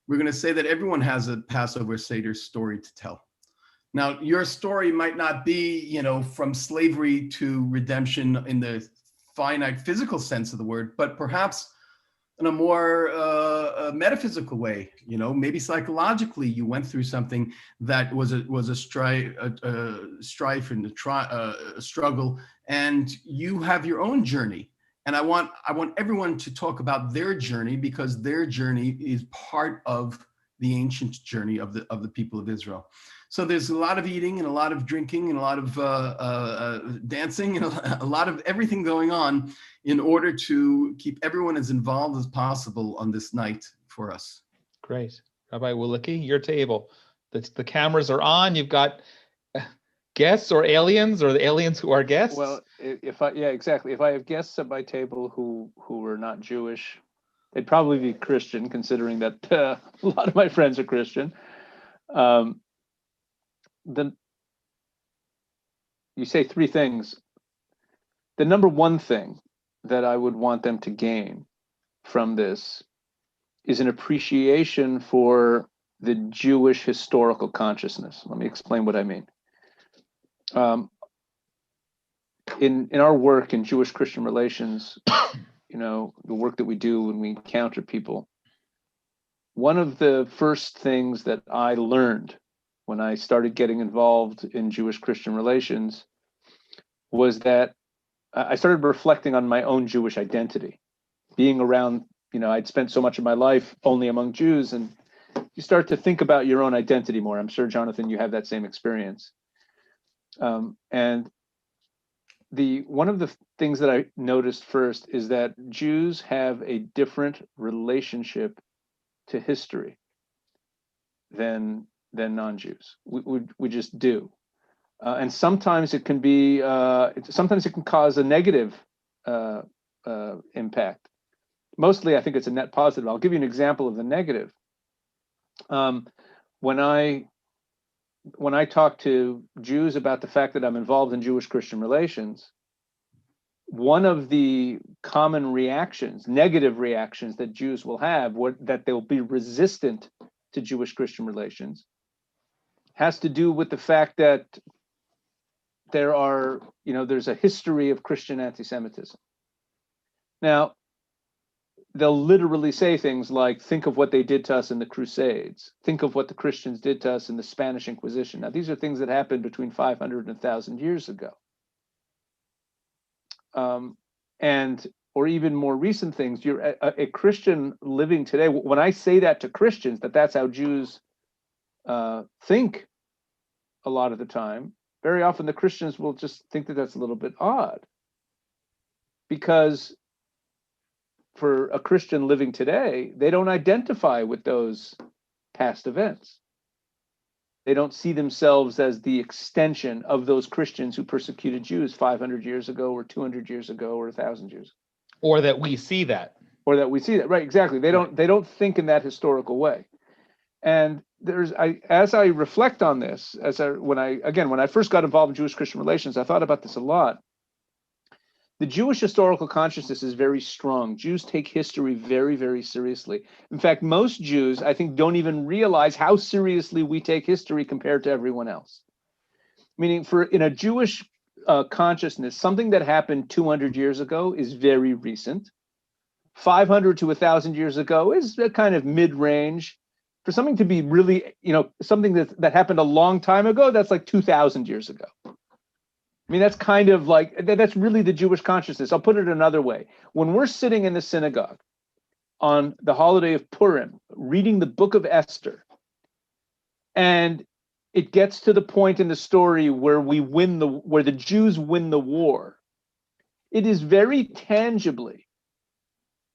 S2: we're going to say that everyone has a Passover Seder story to tell. Now, your story might not be, from slavery to redemption in the finite physical sense of the word, but perhaps in a more metaphysical way. Maybe psychologically, you went through something that was a strife and a struggle, and you have your own journey. And I want everyone to talk about their journey, because their journey is part of the ancient journey of the people of Israel. So there's a lot of eating and a lot of drinking and a lot of dancing and a lot of everything going on in order to keep everyone as involved as possible on this night for us.
S1: Great. Rabbi Wolicki, your table. The cameras are on. You've got guests or aliens, or the aliens who are guests?
S3: Well, exactly. If I have guests at my table who are not Jewish, they'd probably be Christian, considering that a lot of my friends are Christian. Then you say three things. The number one thing that I would want them to gain from this is an appreciation for the Jewish historical consciousness. Let me explain what I mean. in our work in Jewish-Christian relations, the work that we do when we encounter people, one of the first things that I learned when I started getting involved in Jewish-Christian relations was that I started reflecting on my own Jewish identity. Being around, I'd spent so much of my life only among Jews, and you start to think about your own identity more. I'm sure, Jonathan, you have that same experience. And one of the things that I noticed first is that Jews have a different relationship to history than non-Jews. We just do. And sometimes it can be, sometimes it can cause a negative impact. Mostly, I think it's a net positive. I'll give you an example of the negative. When I talk to Jews about the fact that I'm involved in Jewish-Christian relations, one of the common reactions, negative reactions that Jews will have, that they'll be resistant to Jewish-Christian relations, has to do with the fact that there's a history of Christian anti-Semitism. Now, they'll literally say things like, think of what they did to us in the Crusades. Think of what the Christians did to us in the Spanish Inquisition. Now, these are things that happened between 500 and 1,000 years ago. Or even more recent things. You're a Christian living today. When I say that to Christians, that's how Jews think a lot of the time, very often the Christians will just think that that's a little bit odd. Because for a Christian living today, they don't identify with those past events. They don't see themselves as the extension of those Christians who persecuted Jews 500 years ago or 200 years ago or 1,000 years ago.
S1: Or that we see that.
S3: Or that we see that, right, exactly. They don't think in that historical way. And as I reflect on this, when I first got involved in Jewish-Christian relations, I thought about this a lot. The Jewish historical consciousness is very strong. Jews take history very, very seriously. In fact, most Jews, I think, don't even realize how seriously we take history compared to everyone else. Meaning, in a Jewish consciousness, something that happened 200 years ago is very recent. 500 to 1,000 years ago is a kind of mid-range. For something to be really, something that happened a long time ago, that's like 2,000 years ago. I mean, that's kind of like, that's really the Jewish consciousness. I'll put it another way. When we're sitting in the synagogue on the holiday of Purim, reading the book of Esther, and it gets to the point in the story where where the Jews win the war, it is very tangibly,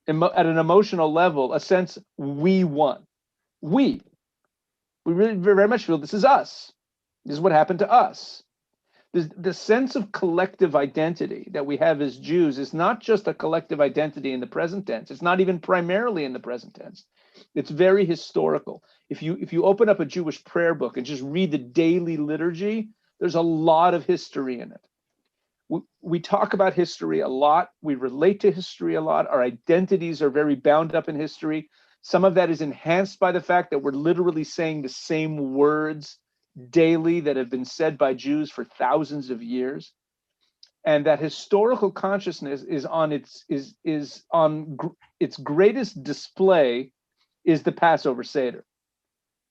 S3: at an emotional level, a sense we won. We really very much feel this is us. This is what happened to us. The sense of collective identity that we have as Jews is not just a collective identity in the present tense. It's not even primarily in the present tense. It's very historical. If you open up a Jewish prayer book and just read the daily liturgy, there's a lot of history in it. We talk about history a lot. We relate to history a lot. Our identities are very bound up in history. Some of that is enhanced by the fact that we're literally saying the same words daily that have been said by Jews for thousands of years, and that historical consciousness is on its greatest display is the Passover Seder.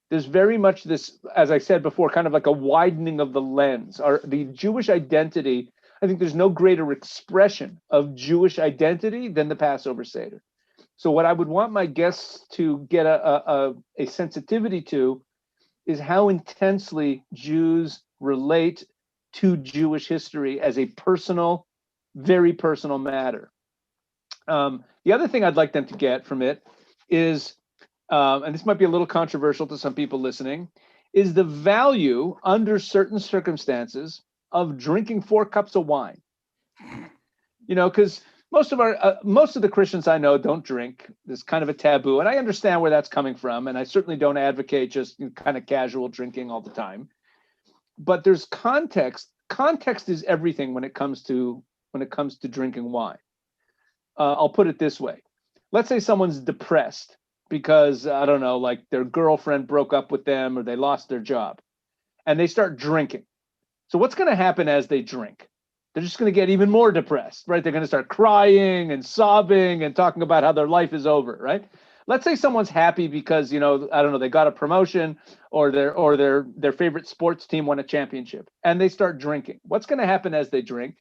S3: There's very much this, as I said before, kind of like a widening of the lens. The Jewish identity, I think there's no greater expression of Jewish identity than the Passover Seder. So what I would want my guests to get a sensitivity to is how intensely Jews relate to Jewish history as a personal, very personal matter. The other thing I'd like them to get from it is, and this might be a little controversial to some people listening, is the value under certain circumstances of drinking 4 cups of wine. Because most of the Christians I know don't drink. There's kind of a taboo, and I understand where that's coming from, and I certainly don't advocate just kind of casual drinking all the time. But there's context. Context is everything when it comes to drinking wine. I'll put it this way: let's say someone's depressed because I don't know, like their girlfriend broke up with them or they lost their job, and they start drinking. So what's going to happen as they drink? they're just going to get even more depressed, right? They're going to start crying and sobbing and talking about how their life is over, right? Let's say someone's happy because, I don't know, they got a promotion or their favorite sports team won a championship and they start drinking. What's going to happen as they drink?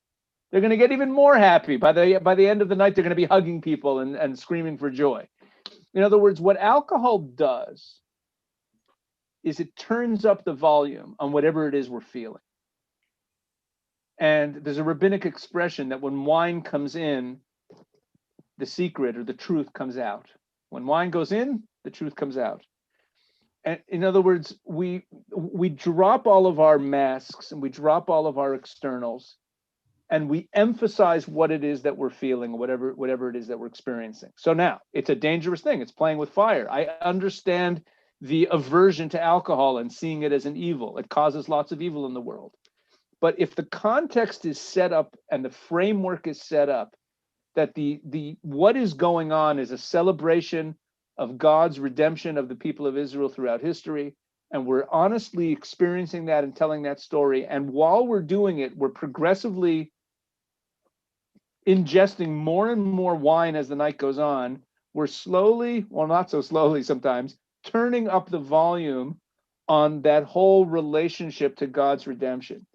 S3: They're going to get even more happy. By the end of the night, they're going to be hugging people and screaming for joy. In other words, what alcohol does is it turns up the volume on whatever it is we're feeling. And there's a rabbinic expression that when wine comes in, the secret or the truth comes out. When wine goes in, the truth comes out. And in other words, we drop all of our masks and we drop all of our externals, and we emphasize what it is that we're feeling, whatever it is that we're experiencing. So now, it's a dangerous thing. It's playing with fire. I understand the aversion to alcohol and seeing it as an evil. It causes lots of evil in the world. But if the context is set up and the framework is set up that the what is going on is a celebration of God's redemption of the people of Israel throughout history, and we're honestly experiencing that and telling that story, and while we're doing it, we're progressively ingesting more and more wine as the night goes on, we're slowly, well, not so slowly sometimes, turning up the volume on that whole relationship to God's redemption.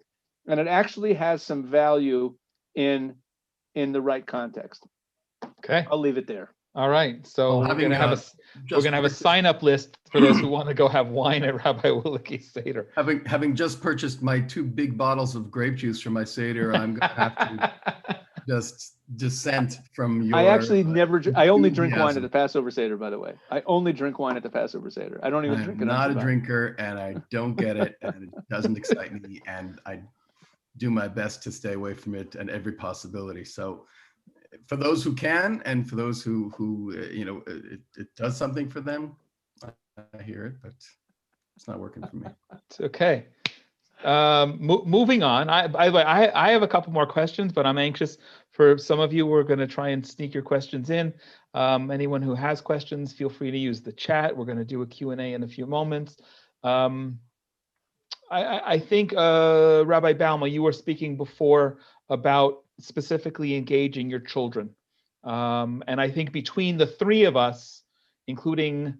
S3: And it actually has some value in the right context.
S1: Okay.
S3: I'll leave it there.
S1: All right. So
S2: Well,
S1: we're going to have a sign-up list for those who want to go have wine at Rabbi Wolicki's Seder.
S2: Having just purchased my 2 big bottles of grape juice for my Seder, I'm going to have to just dissent from your.
S3: I actually I only drink wine
S2: enthusiasm.
S3: at the Passover Seder, by the way. I only drink wine at the Passover Seder. I don't even drink it.
S2: I'm not a
S3: Shabbat.
S2: drinker, and I don't get it, and it doesn't excite me, and I do my best to stay away from it and every possibility. So for those who can, and for those who it does something for them, I hear it, but it's not working for me.
S1: It's okay. Moving on. I have a couple more questions, but I'm anxious for some of you. We're going to try and sneak your questions in. Anyone who has questions, feel free to use the chat. We're going to do a Q&A in a few moments. I think, Rabbi Baumel, you were speaking before about specifically engaging your children. And I think between the 3 of us, including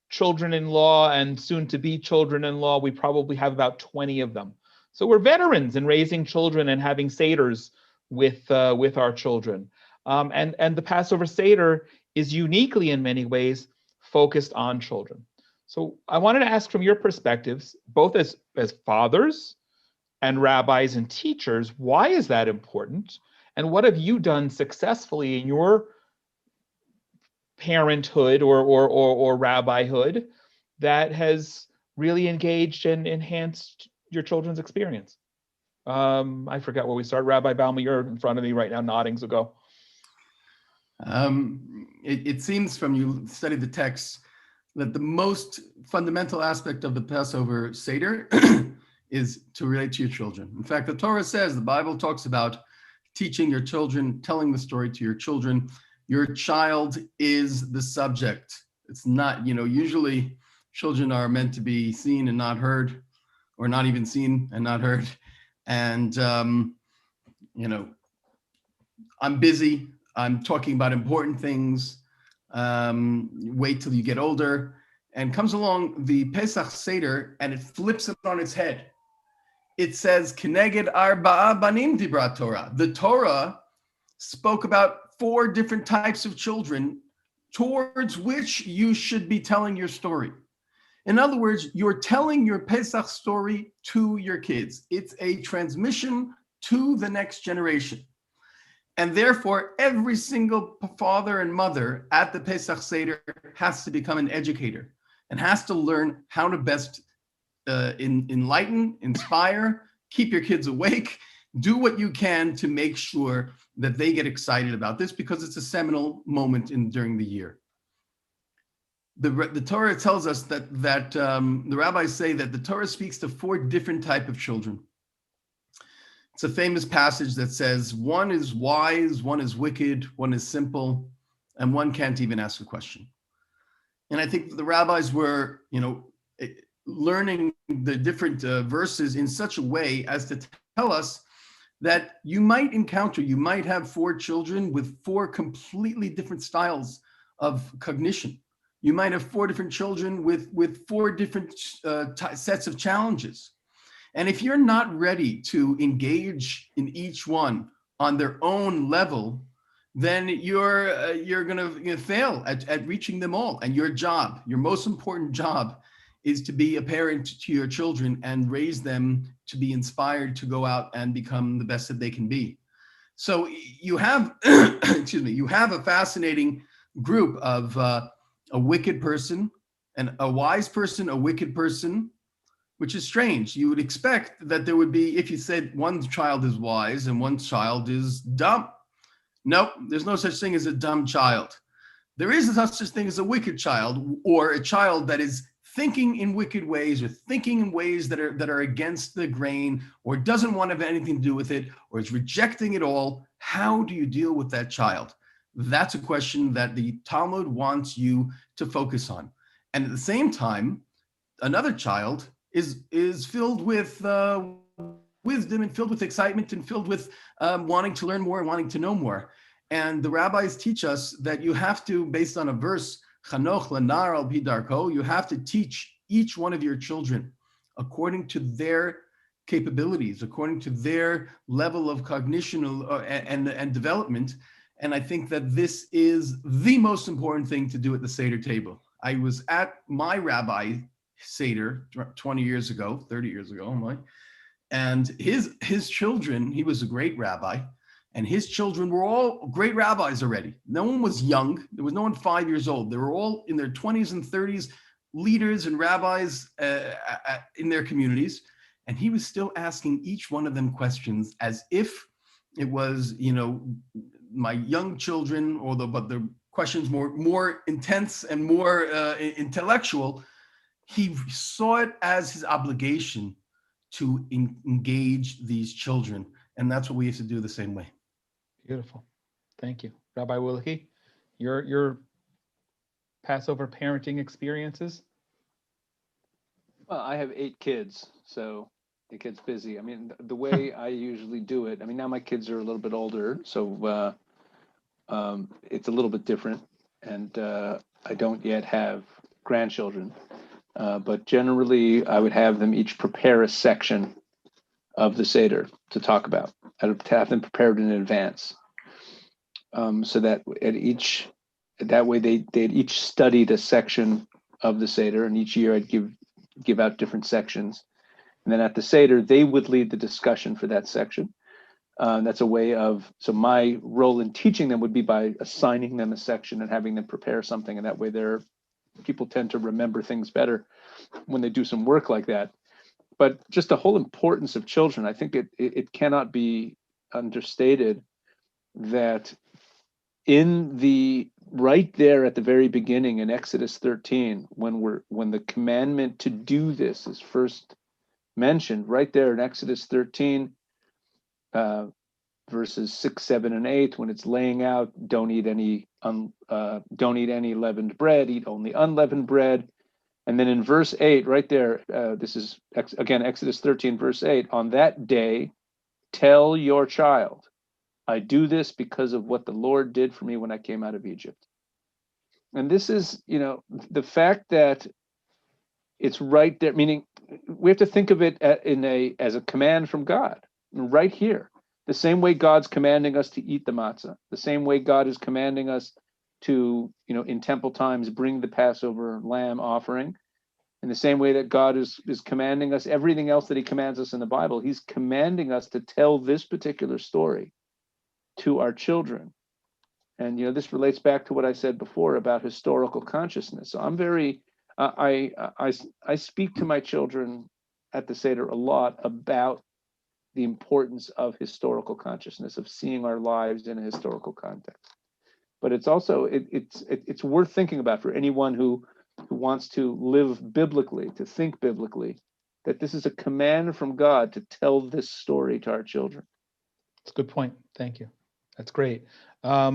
S1: children-in-law and soon-to-be children-in-law, we probably have about 20 of them. So we're veterans in raising children and having Seders with our children. And the Passover Seder is uniquely, in many ways, focused on children. So I wanted to ask from your perspectives, both as fathers and rabbis and teachers, why is that important? And what have you done successfully in your parenthood or rabbihood that has really engaged and enhanced your children's experience? I forgot where we started. Rabbi Baumel, you're in front of me right now, nodding, so go.
S2: It seems from you study the text that the most fundamental aspect of the Passover Seder is to relate to your children. In fact, the Torah says, the Bible talks about teaching your children, telling the story to your children. Your child is the subject. It's not, usually children are meant to be seen and not heard, or not even seen and not heard. And, I'm busy. I'm talking about important things. Wait till you get older. And comes along the Pesach Seder and it flips it on its head. It says, Keneged arba'a banim dibra Torah. The Torah spoke about 4 different types of children towards which you should be telling your story. In other words, you're telling your Pesach story to your kids. It's a transmission to the next generation. And therefore, every single father and mother at the Pesach Seder has to become an educator and has to learn how to best enlighten, inspire, keep your kids awake, do what you can to make sure that they get excited about this, because it's a seminal moment during the year. The Torah tells us that the rabbis say that the Torah speaks to 4 different types of children. It's a famous passage that says, one is wise, one is wicked, one is simple, and one can't even ask a question. And I think the rabbis were, learning the different verses in such a way as to tell us that you might encounter. You might have 4 children with 4 completely different styles of cognition. You might have 4 different children with 4 different sets of challenges. And if you're not ready to engage in each one on their own level, then you're gonna fail at reaching them all. And your job, your most important job, is to be a parent to your children and raise them to be inspired to go out and become the best that they can be. So you have, excuse me, you have a fascinating group of a wicked person, and a wise person, a wicked person, which is strange. You would expect that there would be, if you said one child is wise and one child is dumb. Nope, there's no such thing as a dumb child. There is such thing as a wicked child, or a child that is thinking in wicked ways, or thinking in ways that are against the grain, or doesn't want to have anything to do with it, or is rejecting it all. How do you deal with that child? That's a question that the Talmud wants you to focus on. And at the same time, another child is filled with wisdom and filled with excitement and filled with wanting to learn more and wanting to know more. And the rabbis teach us that you have to, based on a verse, Chanoch lanar al pi darko, you have to teach each one of your children according to their capabilities, according to their level of cognition and development. And I think that this is the most important thing to do at the Seder table. I was at my rabbi Seder 20 years ago, 30 years ago, and his children, he was a great rabbi, and his children were all great rabbis already. No one was young. There was no one 5 years old. They were all in their 20s and 30s, leaders and rabbis in their communities. And he was still asking each one of them questions as if it was, my young children, but the questions more intense and more intellectual. He saw it as his obligation to engage these children. And that's what we have to do the same way.
S1: Beautiful. Thank you. Rabbi Wolicki, your Passover parenting experiences?
S3: Well, I have 8 kids, so it gets busy. I mean, the way I usually do it, I mean, now my kids are a little bit older, so it's a little bit different. And I don't yet have grandchildren. But generally, I would have them each prepare a section of the Seder to talk about. I would have them prepared in advance, so that that way they'd each studied a section of the Seder, and each year I'd give out different sections, and then at the Seder they would lead the discussion for that section. That's a way of, so my role in teaching them would be by assigning them a section and having them prepare something, and that way people tend to remember things better when they do some work like that. But just the whole importance of children, I think it cannot be understated that right there at the very beginning in Exodus 13, when the commandment to do this is first mentioned, right there in Exodus 13, verses 6, 7, and 8, when it's laying out, don't eat any leavened bread, eat only unleavened bread. And then in verse 8, right there, this is again Exodus 13, verse 8. On that day, tell your child, I do this because of what the Lord did for me when I came out of Egypt. And this is, the fact that it's right there, meaning we have to think of it as a command from God, right here. The same way God's commanding us to eat the matzah, the same way God is commanding us to, in temple times, bring the Passover lamb offering. In the same way that God is commanding us everything else that he commands us in the Bible, he's commanding us to tell this particular story to our children. And, this relates back to what I said before about historical consciousness. So I'm very, I speak to my children at the Seder a lot about the importance of historical consciousness, of seeing our lives in a historical context. But it's also, it's worth thinking about for anyone who wants to live biblically, to think biblically, that this is a command from God to tell this story to our children.
S1: That's a good point. Thank you. That's great. I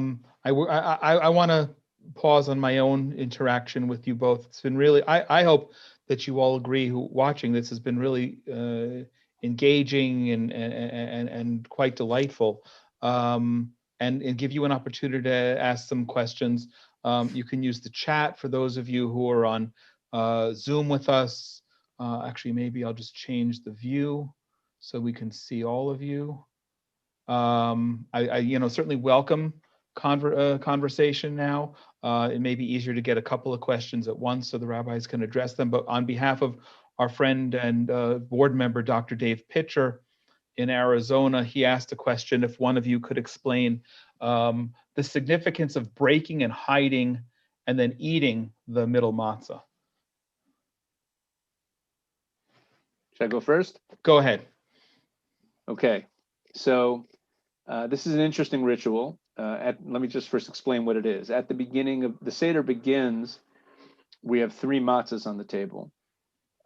S1: want to pause on my own interaction with you both. It's been really, I hope that you all agree, who watching this has been really engaging and quite delightful, and give you an opportunity to ask some questions. You can use the chat for those of you who are on Zoom with us. Actually, maybe I'll just change the view so we can see all of you. I certainly welcome conversation now. It may be easier to get a couple of questions at once so the rabbis can address them. But on behalf of our friend and board member, Dr. Dave Pitcher in Arizona, he asked a question if one of you could explain the significance of breaking and hiding and then eating the middle matzah.
S3: Should I go first?
S1: Go ahead.
S3: Okay, so this is an interesting ritual. Let me just first explain what it is. At the beginning of the Seder begins, we have 3 matzahs on the table.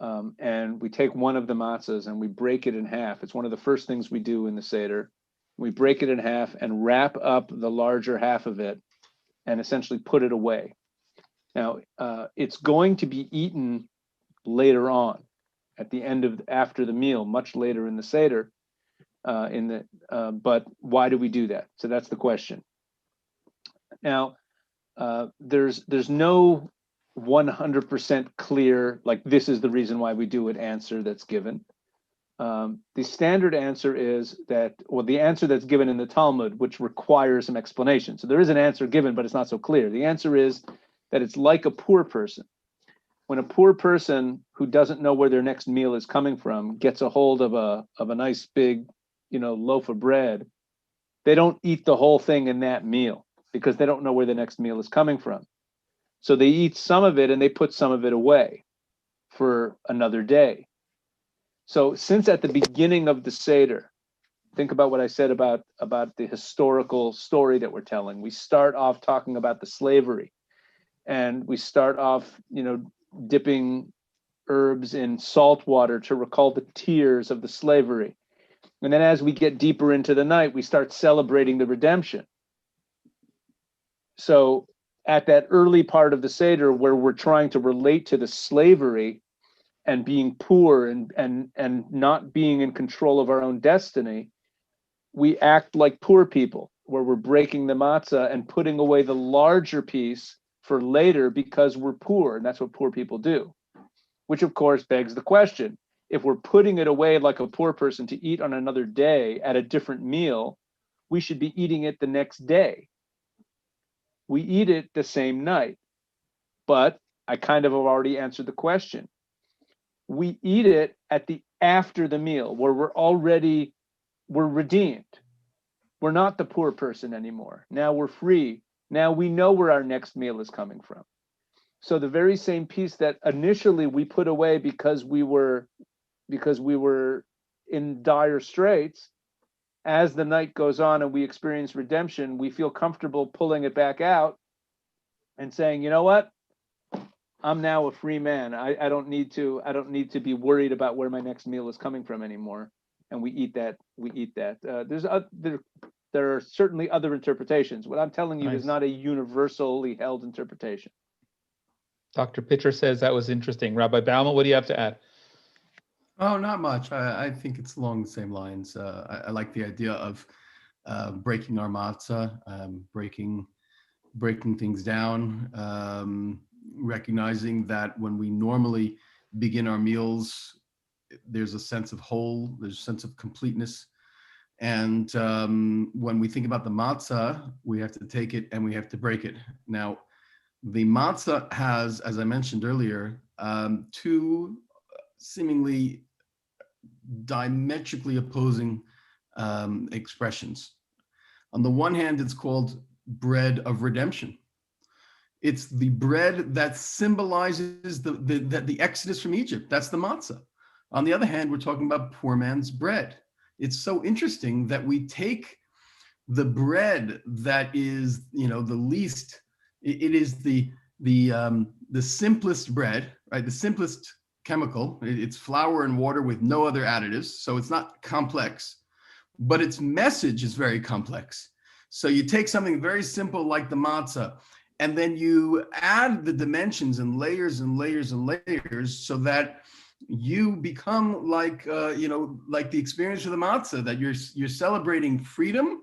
S3: And we take one of the matzahs and we break it in half. It's one of the first things we do in the Seder. We break it in half and wrap up the larger half of it and essentially put it away. Now, it's going to be eaten later on, at the end of after the meal, much later in the Seder. But why do we do that? So that's the question. Now, there's no 100% clear, like this is the reason why we do it answer that's given. The standard answer is that, well, the answer that's given in the Talmud, which requires some explanation. So there is an answer given, but it's not so clear. The answer is that it's like a poor person. When a poor person who doesn't know where their next meal is coming from gets a hold of a nice big, loaf of bread, they don't eat the whole thing in that meal because they don't know where the next meal is coming from. So they eat some of it and they put some of it away for another day. So since at the beginning of the Seder, think about what I said about the historical story that we're telling. We start off talking about the slavery, and we start off, dipping herbs in salt water to recall the tears of the slavery. And then as we get deeper into the night, we start celebrating the redemption. So at that early part of the Seder where we're trying to relate to the slavery and being poor and not being in control of our own destiny, we act like poor people, where we're breaking the matzah and putting away the larger piece for later because we're poor, and that's what poor people do. Which of course begs the question, if we're putting it away like a poor person to eat on another day at a different meal, we should be eating it the next day. We eat it the same night, but I kind of have already answered the question. We eat it after the meal, where we're redeemed. We're not the poor person anymore. Now we're free. Now we know where our next meal is coming from. So the very same piece that initially we put away because we were in dire straits, as the night goes on and we experience redemption, we feel comfortable pulling it back out and saying, you know what? I'm now a free man. I don't need to be worried about where my next meal is coming from anymore. And we eat that. There are certainly other interpretations. What I'm telling you is not a universally held interpretation.
S1: Dr. Pitcher says that was interesting. Rabbi Baumel, what do you have to add?
S2: Oh, not much. I think it's along the same lines. I like the idea of breaking our matzah, breaking things down, recognizing that when we normally begin our meals, there's a sense of whole, there's a sense of completeness. And when we think about the matzah, we have to take it and we have to break it. Now, the matzah has, as I mentioned earlier, 2 seemingly diametrically opposing expressions. On the one hand, it's called bread of redemption. It's the bread that symbolizes the exodus from Egypt. That's the matzah. On the other hand, we're talking about poor man's bread. It's so interesting that we take the bread that is, the least. It is the simplest bread, right? The simplest chemical. It's flour and water with no other additives, so it's not complex, but its message is very complex. So you take something very simple like the matzah, and then you add the dimensions and layers and layers and layers so that you become like, like the experience of the matzah, that you're celebrating freedom,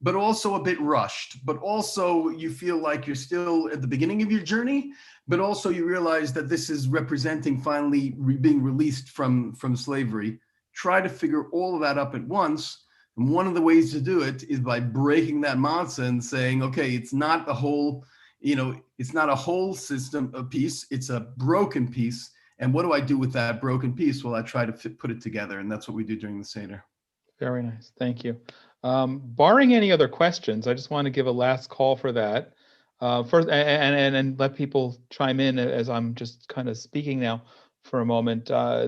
S2: but also a bit rushed, but also you feel like you're still at the beginning of your journey, but also you realize that this is representing finally being released from slavery. Try to figure all of that up at once. And one of the ways to do it is by breaking that matzah and saying, okay, it's not a whole, it's not a whole system, a piece, it's a broken piece. And what do I do with that broken piece? Well, I try to put it together, and that's what we do during the Seder.
S1: Very nice, thank you. Barring any other questions, I just want to give a last call for that. First, and let people chime in as I'm just kind of speaking now for a moment.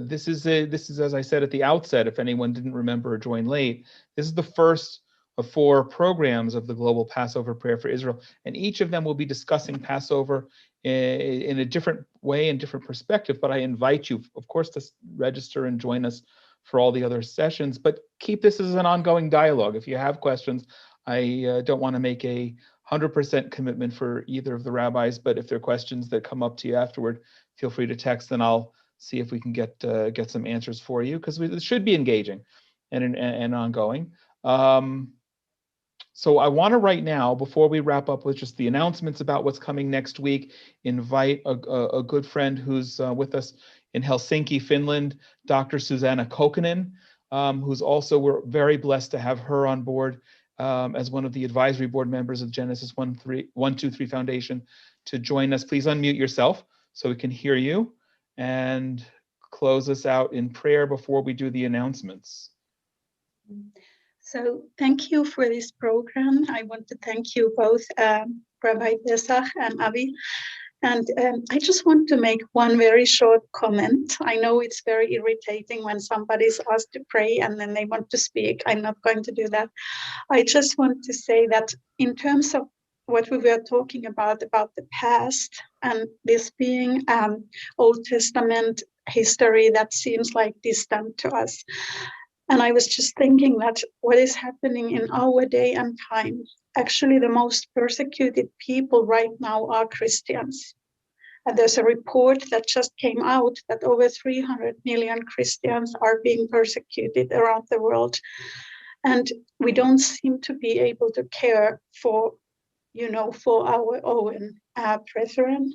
S1: This is, as I said at the outset, if anyone didn't remember or joined late, this is the first of 4 programs of the Global Passover Prayer for Israel, and each of them will be discussing Passover in a different way and different perspective. But I invite you, of course, to register and join us for all the other sessions, but keep this as an ongoing dialogue. If you have questions, I don't want to make a 100% commitment for either of the rabbis, but if there are questions that come up to you afterward, feel free to text, and I'll see if we can get some answers for you, because it should be engaging and ongoing. So I want to right now, before we wrap up with just the announcements about what's coming next week, invite a good friend who's with us in Helsinki, Finland, Dr. Susanna Kokkonen, who's also, we're very blessed to have her on board as one of the advisory board members of Genesis 123 Foundation to join us. Please unmute yourself so we can hear you, and close us out in prayer before we do the announcements.
S4: So thank you for this program. I want to thank you both, Rabbi Pesach and Avi. And I just want to make one very short comment. I know it's very irritating when somebody's asked to pray and then they want to speak. I'm not going to do that. I just want to say that in terms of what we were talking about the past, and this being Old Testament history that seems like distant to us. And I was just thinking that what is happening in our day and time, actually the most persecuted people right now are Christians. And there's a report that just came out that over 300 million Christians are being persecuted around the world. And we don't seem to be able to care for our own brethren.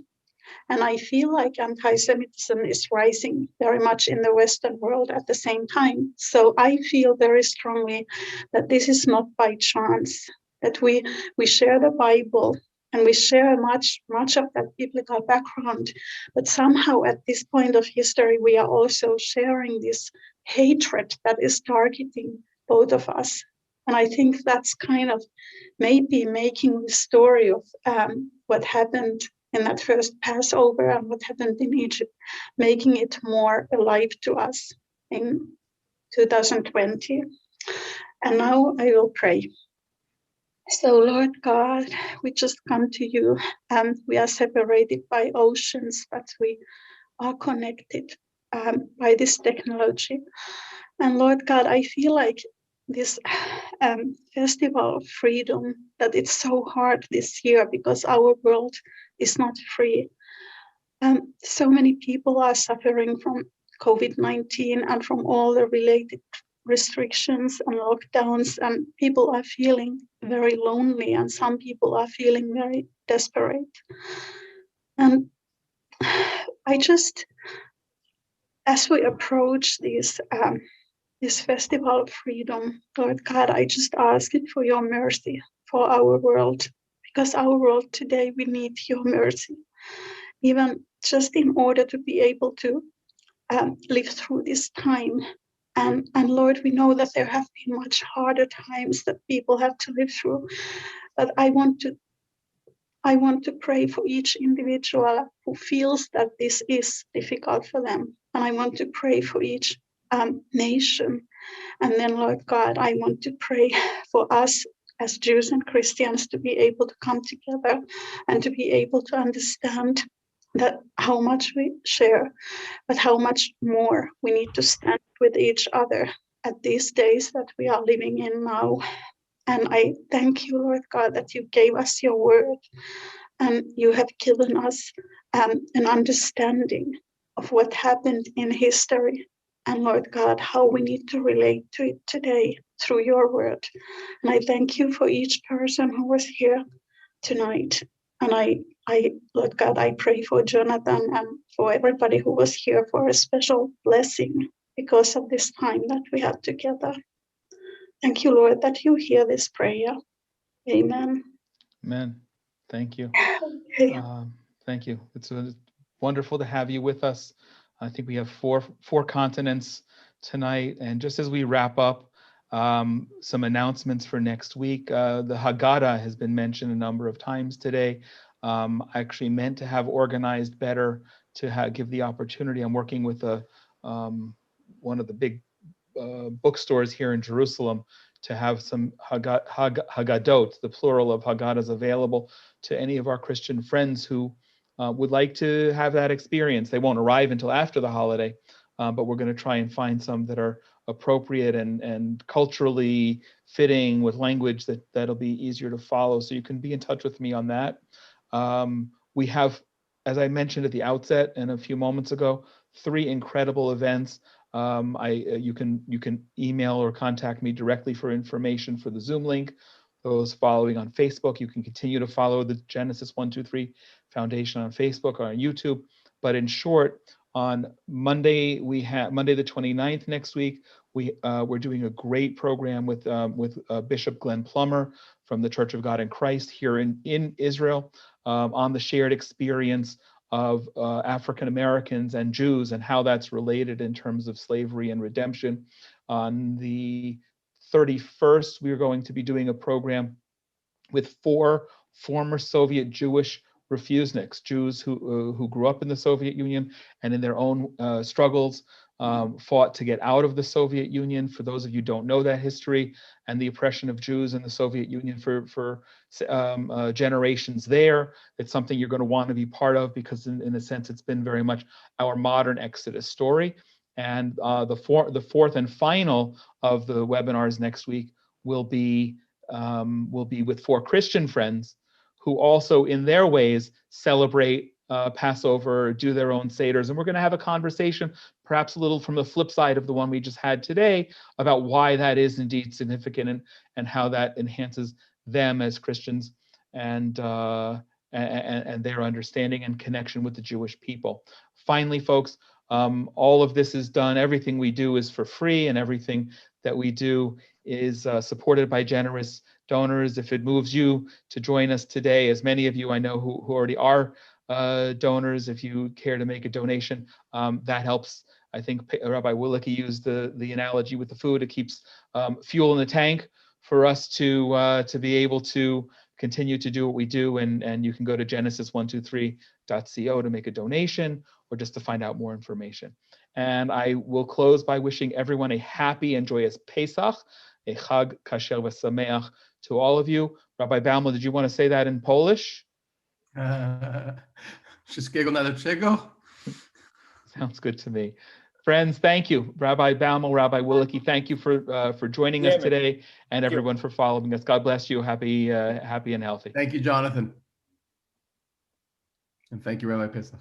S4: And I feel like anti-Semitism is rising very much in the Western world at the same time. So I feel very strongly that this is not by chance, that we share the Bible and we share much of that biblical background. But somehow at this point of history, we are also sharing this hatred that is targeting both of us. And I think that's kind of maybe making the story of what happened in that first Passover and what happened in Egypt, making it more alive to us in 2020. And now I will pray. So Lord God, we just come to you, and we are separated by oceans, but we are connected by this technology. And Lord God, I feel like this festival of freedom, that it's so hard this year because our world is not free. So many people are suffering from COVID-19 and from all the related restrictions and lockdowns, and people are feeling very lonely, and some people are feeling very desperate. And I just, as we approach this festival of freedom, Lord God, I just ask it for your mercy for our world, because our world today, we need your mercy, even just in order to be able to live through this time. And Lord, we know that there have been much harder times that people have to live through, but I want to pray for each individual who feels that this is difficult for them. And I want to pray for each nation. And then, Lord God, I want to pray for us as Jews and Christians to be able to come together and to be able to understand that how much we share, but how much more we need to stand with each other at these days that we are living in now. And I thank you, Lord God, that you gave us your word, and you have given us an understanding of what happened in history. And Lord God, how we need to relate to it today through your word. And I thank you for each person who was here tonight. And Lord God, I pray for Jonathan and for everybody who was here for a special blessing because of this time that we had together. Thank you, Lord, that you hear this prayer. Amen.
S1: Amen. Thank you.
S4: Okay.
S1: Thank you. It's wonderful to have you with us. I think we have four continents tonight. And just as we wrap up, some announcements for next week. The Haggadah has been mentioned a number of times today. I actually meant to have organized better to give the opportunity. I'm working with one of the big bookstores here in Jerusalem to have some Haggadot, the plural of Haggadahs, available to any of our Christian friends who would like to have that experience. They won't arrive until after the holiday, but we're going to try and find some that are appropriate and culturally fitting with language that'll be easier to follow. So you can be in touch with me on that. We have, as I mentioned at the outset and a few moments ago, 3 incredible events. You can email or contact me directly for information for the Zoom link. Those following on Facebook, you can continue to follow the Genesis 123 Foundation on Facebook or on YouTube. But in short, on Monday, Monday the 29th next week, we're doing a great program with Bishop Glenn Plummer from the Church of God in Christ here in Israel on the shared experience of African Americans and Jews and how that's related in terms of slavery and redemption. On the 31st, we are going to be doing a program with 4 former Soviet Jewish refuseniks, Jews who grew up in the Soviet Union and in their own struggles fought to get out of the Soviet Union. For those of you who don't know that history and the oppression of Jews in the Soviet Union for generations there, it's something you're going to want to be part of because in a sense, it's been very much our modern Exodus story. And the fourth and final of the webinars next week will be with 4 Christian friends who also in their ways celebrate Passover, do their own seders. And we're going to have a conversation, perhaps a little from the flip side of the one we just had today, about why that is indeed significant and how that enhances them as Christians and their understanding and connection with the Jewish people. Finally, folks, all of this is done, everything we do is for free, and everything that we do is supported by generous donors. If it moves you to join us today, as many of you I know who already are donors, if you care to make a donation, that helps. I think Rabbi Wolicki used the analogy with the food. It keeps fuel in the tank for us to be able to continue to do what we do. And you can go to genesis123.co to make a donation or just to find out more information. And I will close by wishing everyone a happy and joyous Pesach, a Chag Kasher v'Sameach to all of you. Rabbi Baumel, did you want to say that in Polish?
S2: Wszystkiego najlepszego.
S1: Sounds good to me. Friends, thank you. Rabbi Baumel, Rabbi Wolicki, thank you for joining us today, and everyone for following us. God bless you. Happy and healthy.
S2: Thank you, Jonathan. And thank you, Rabbi Pesach.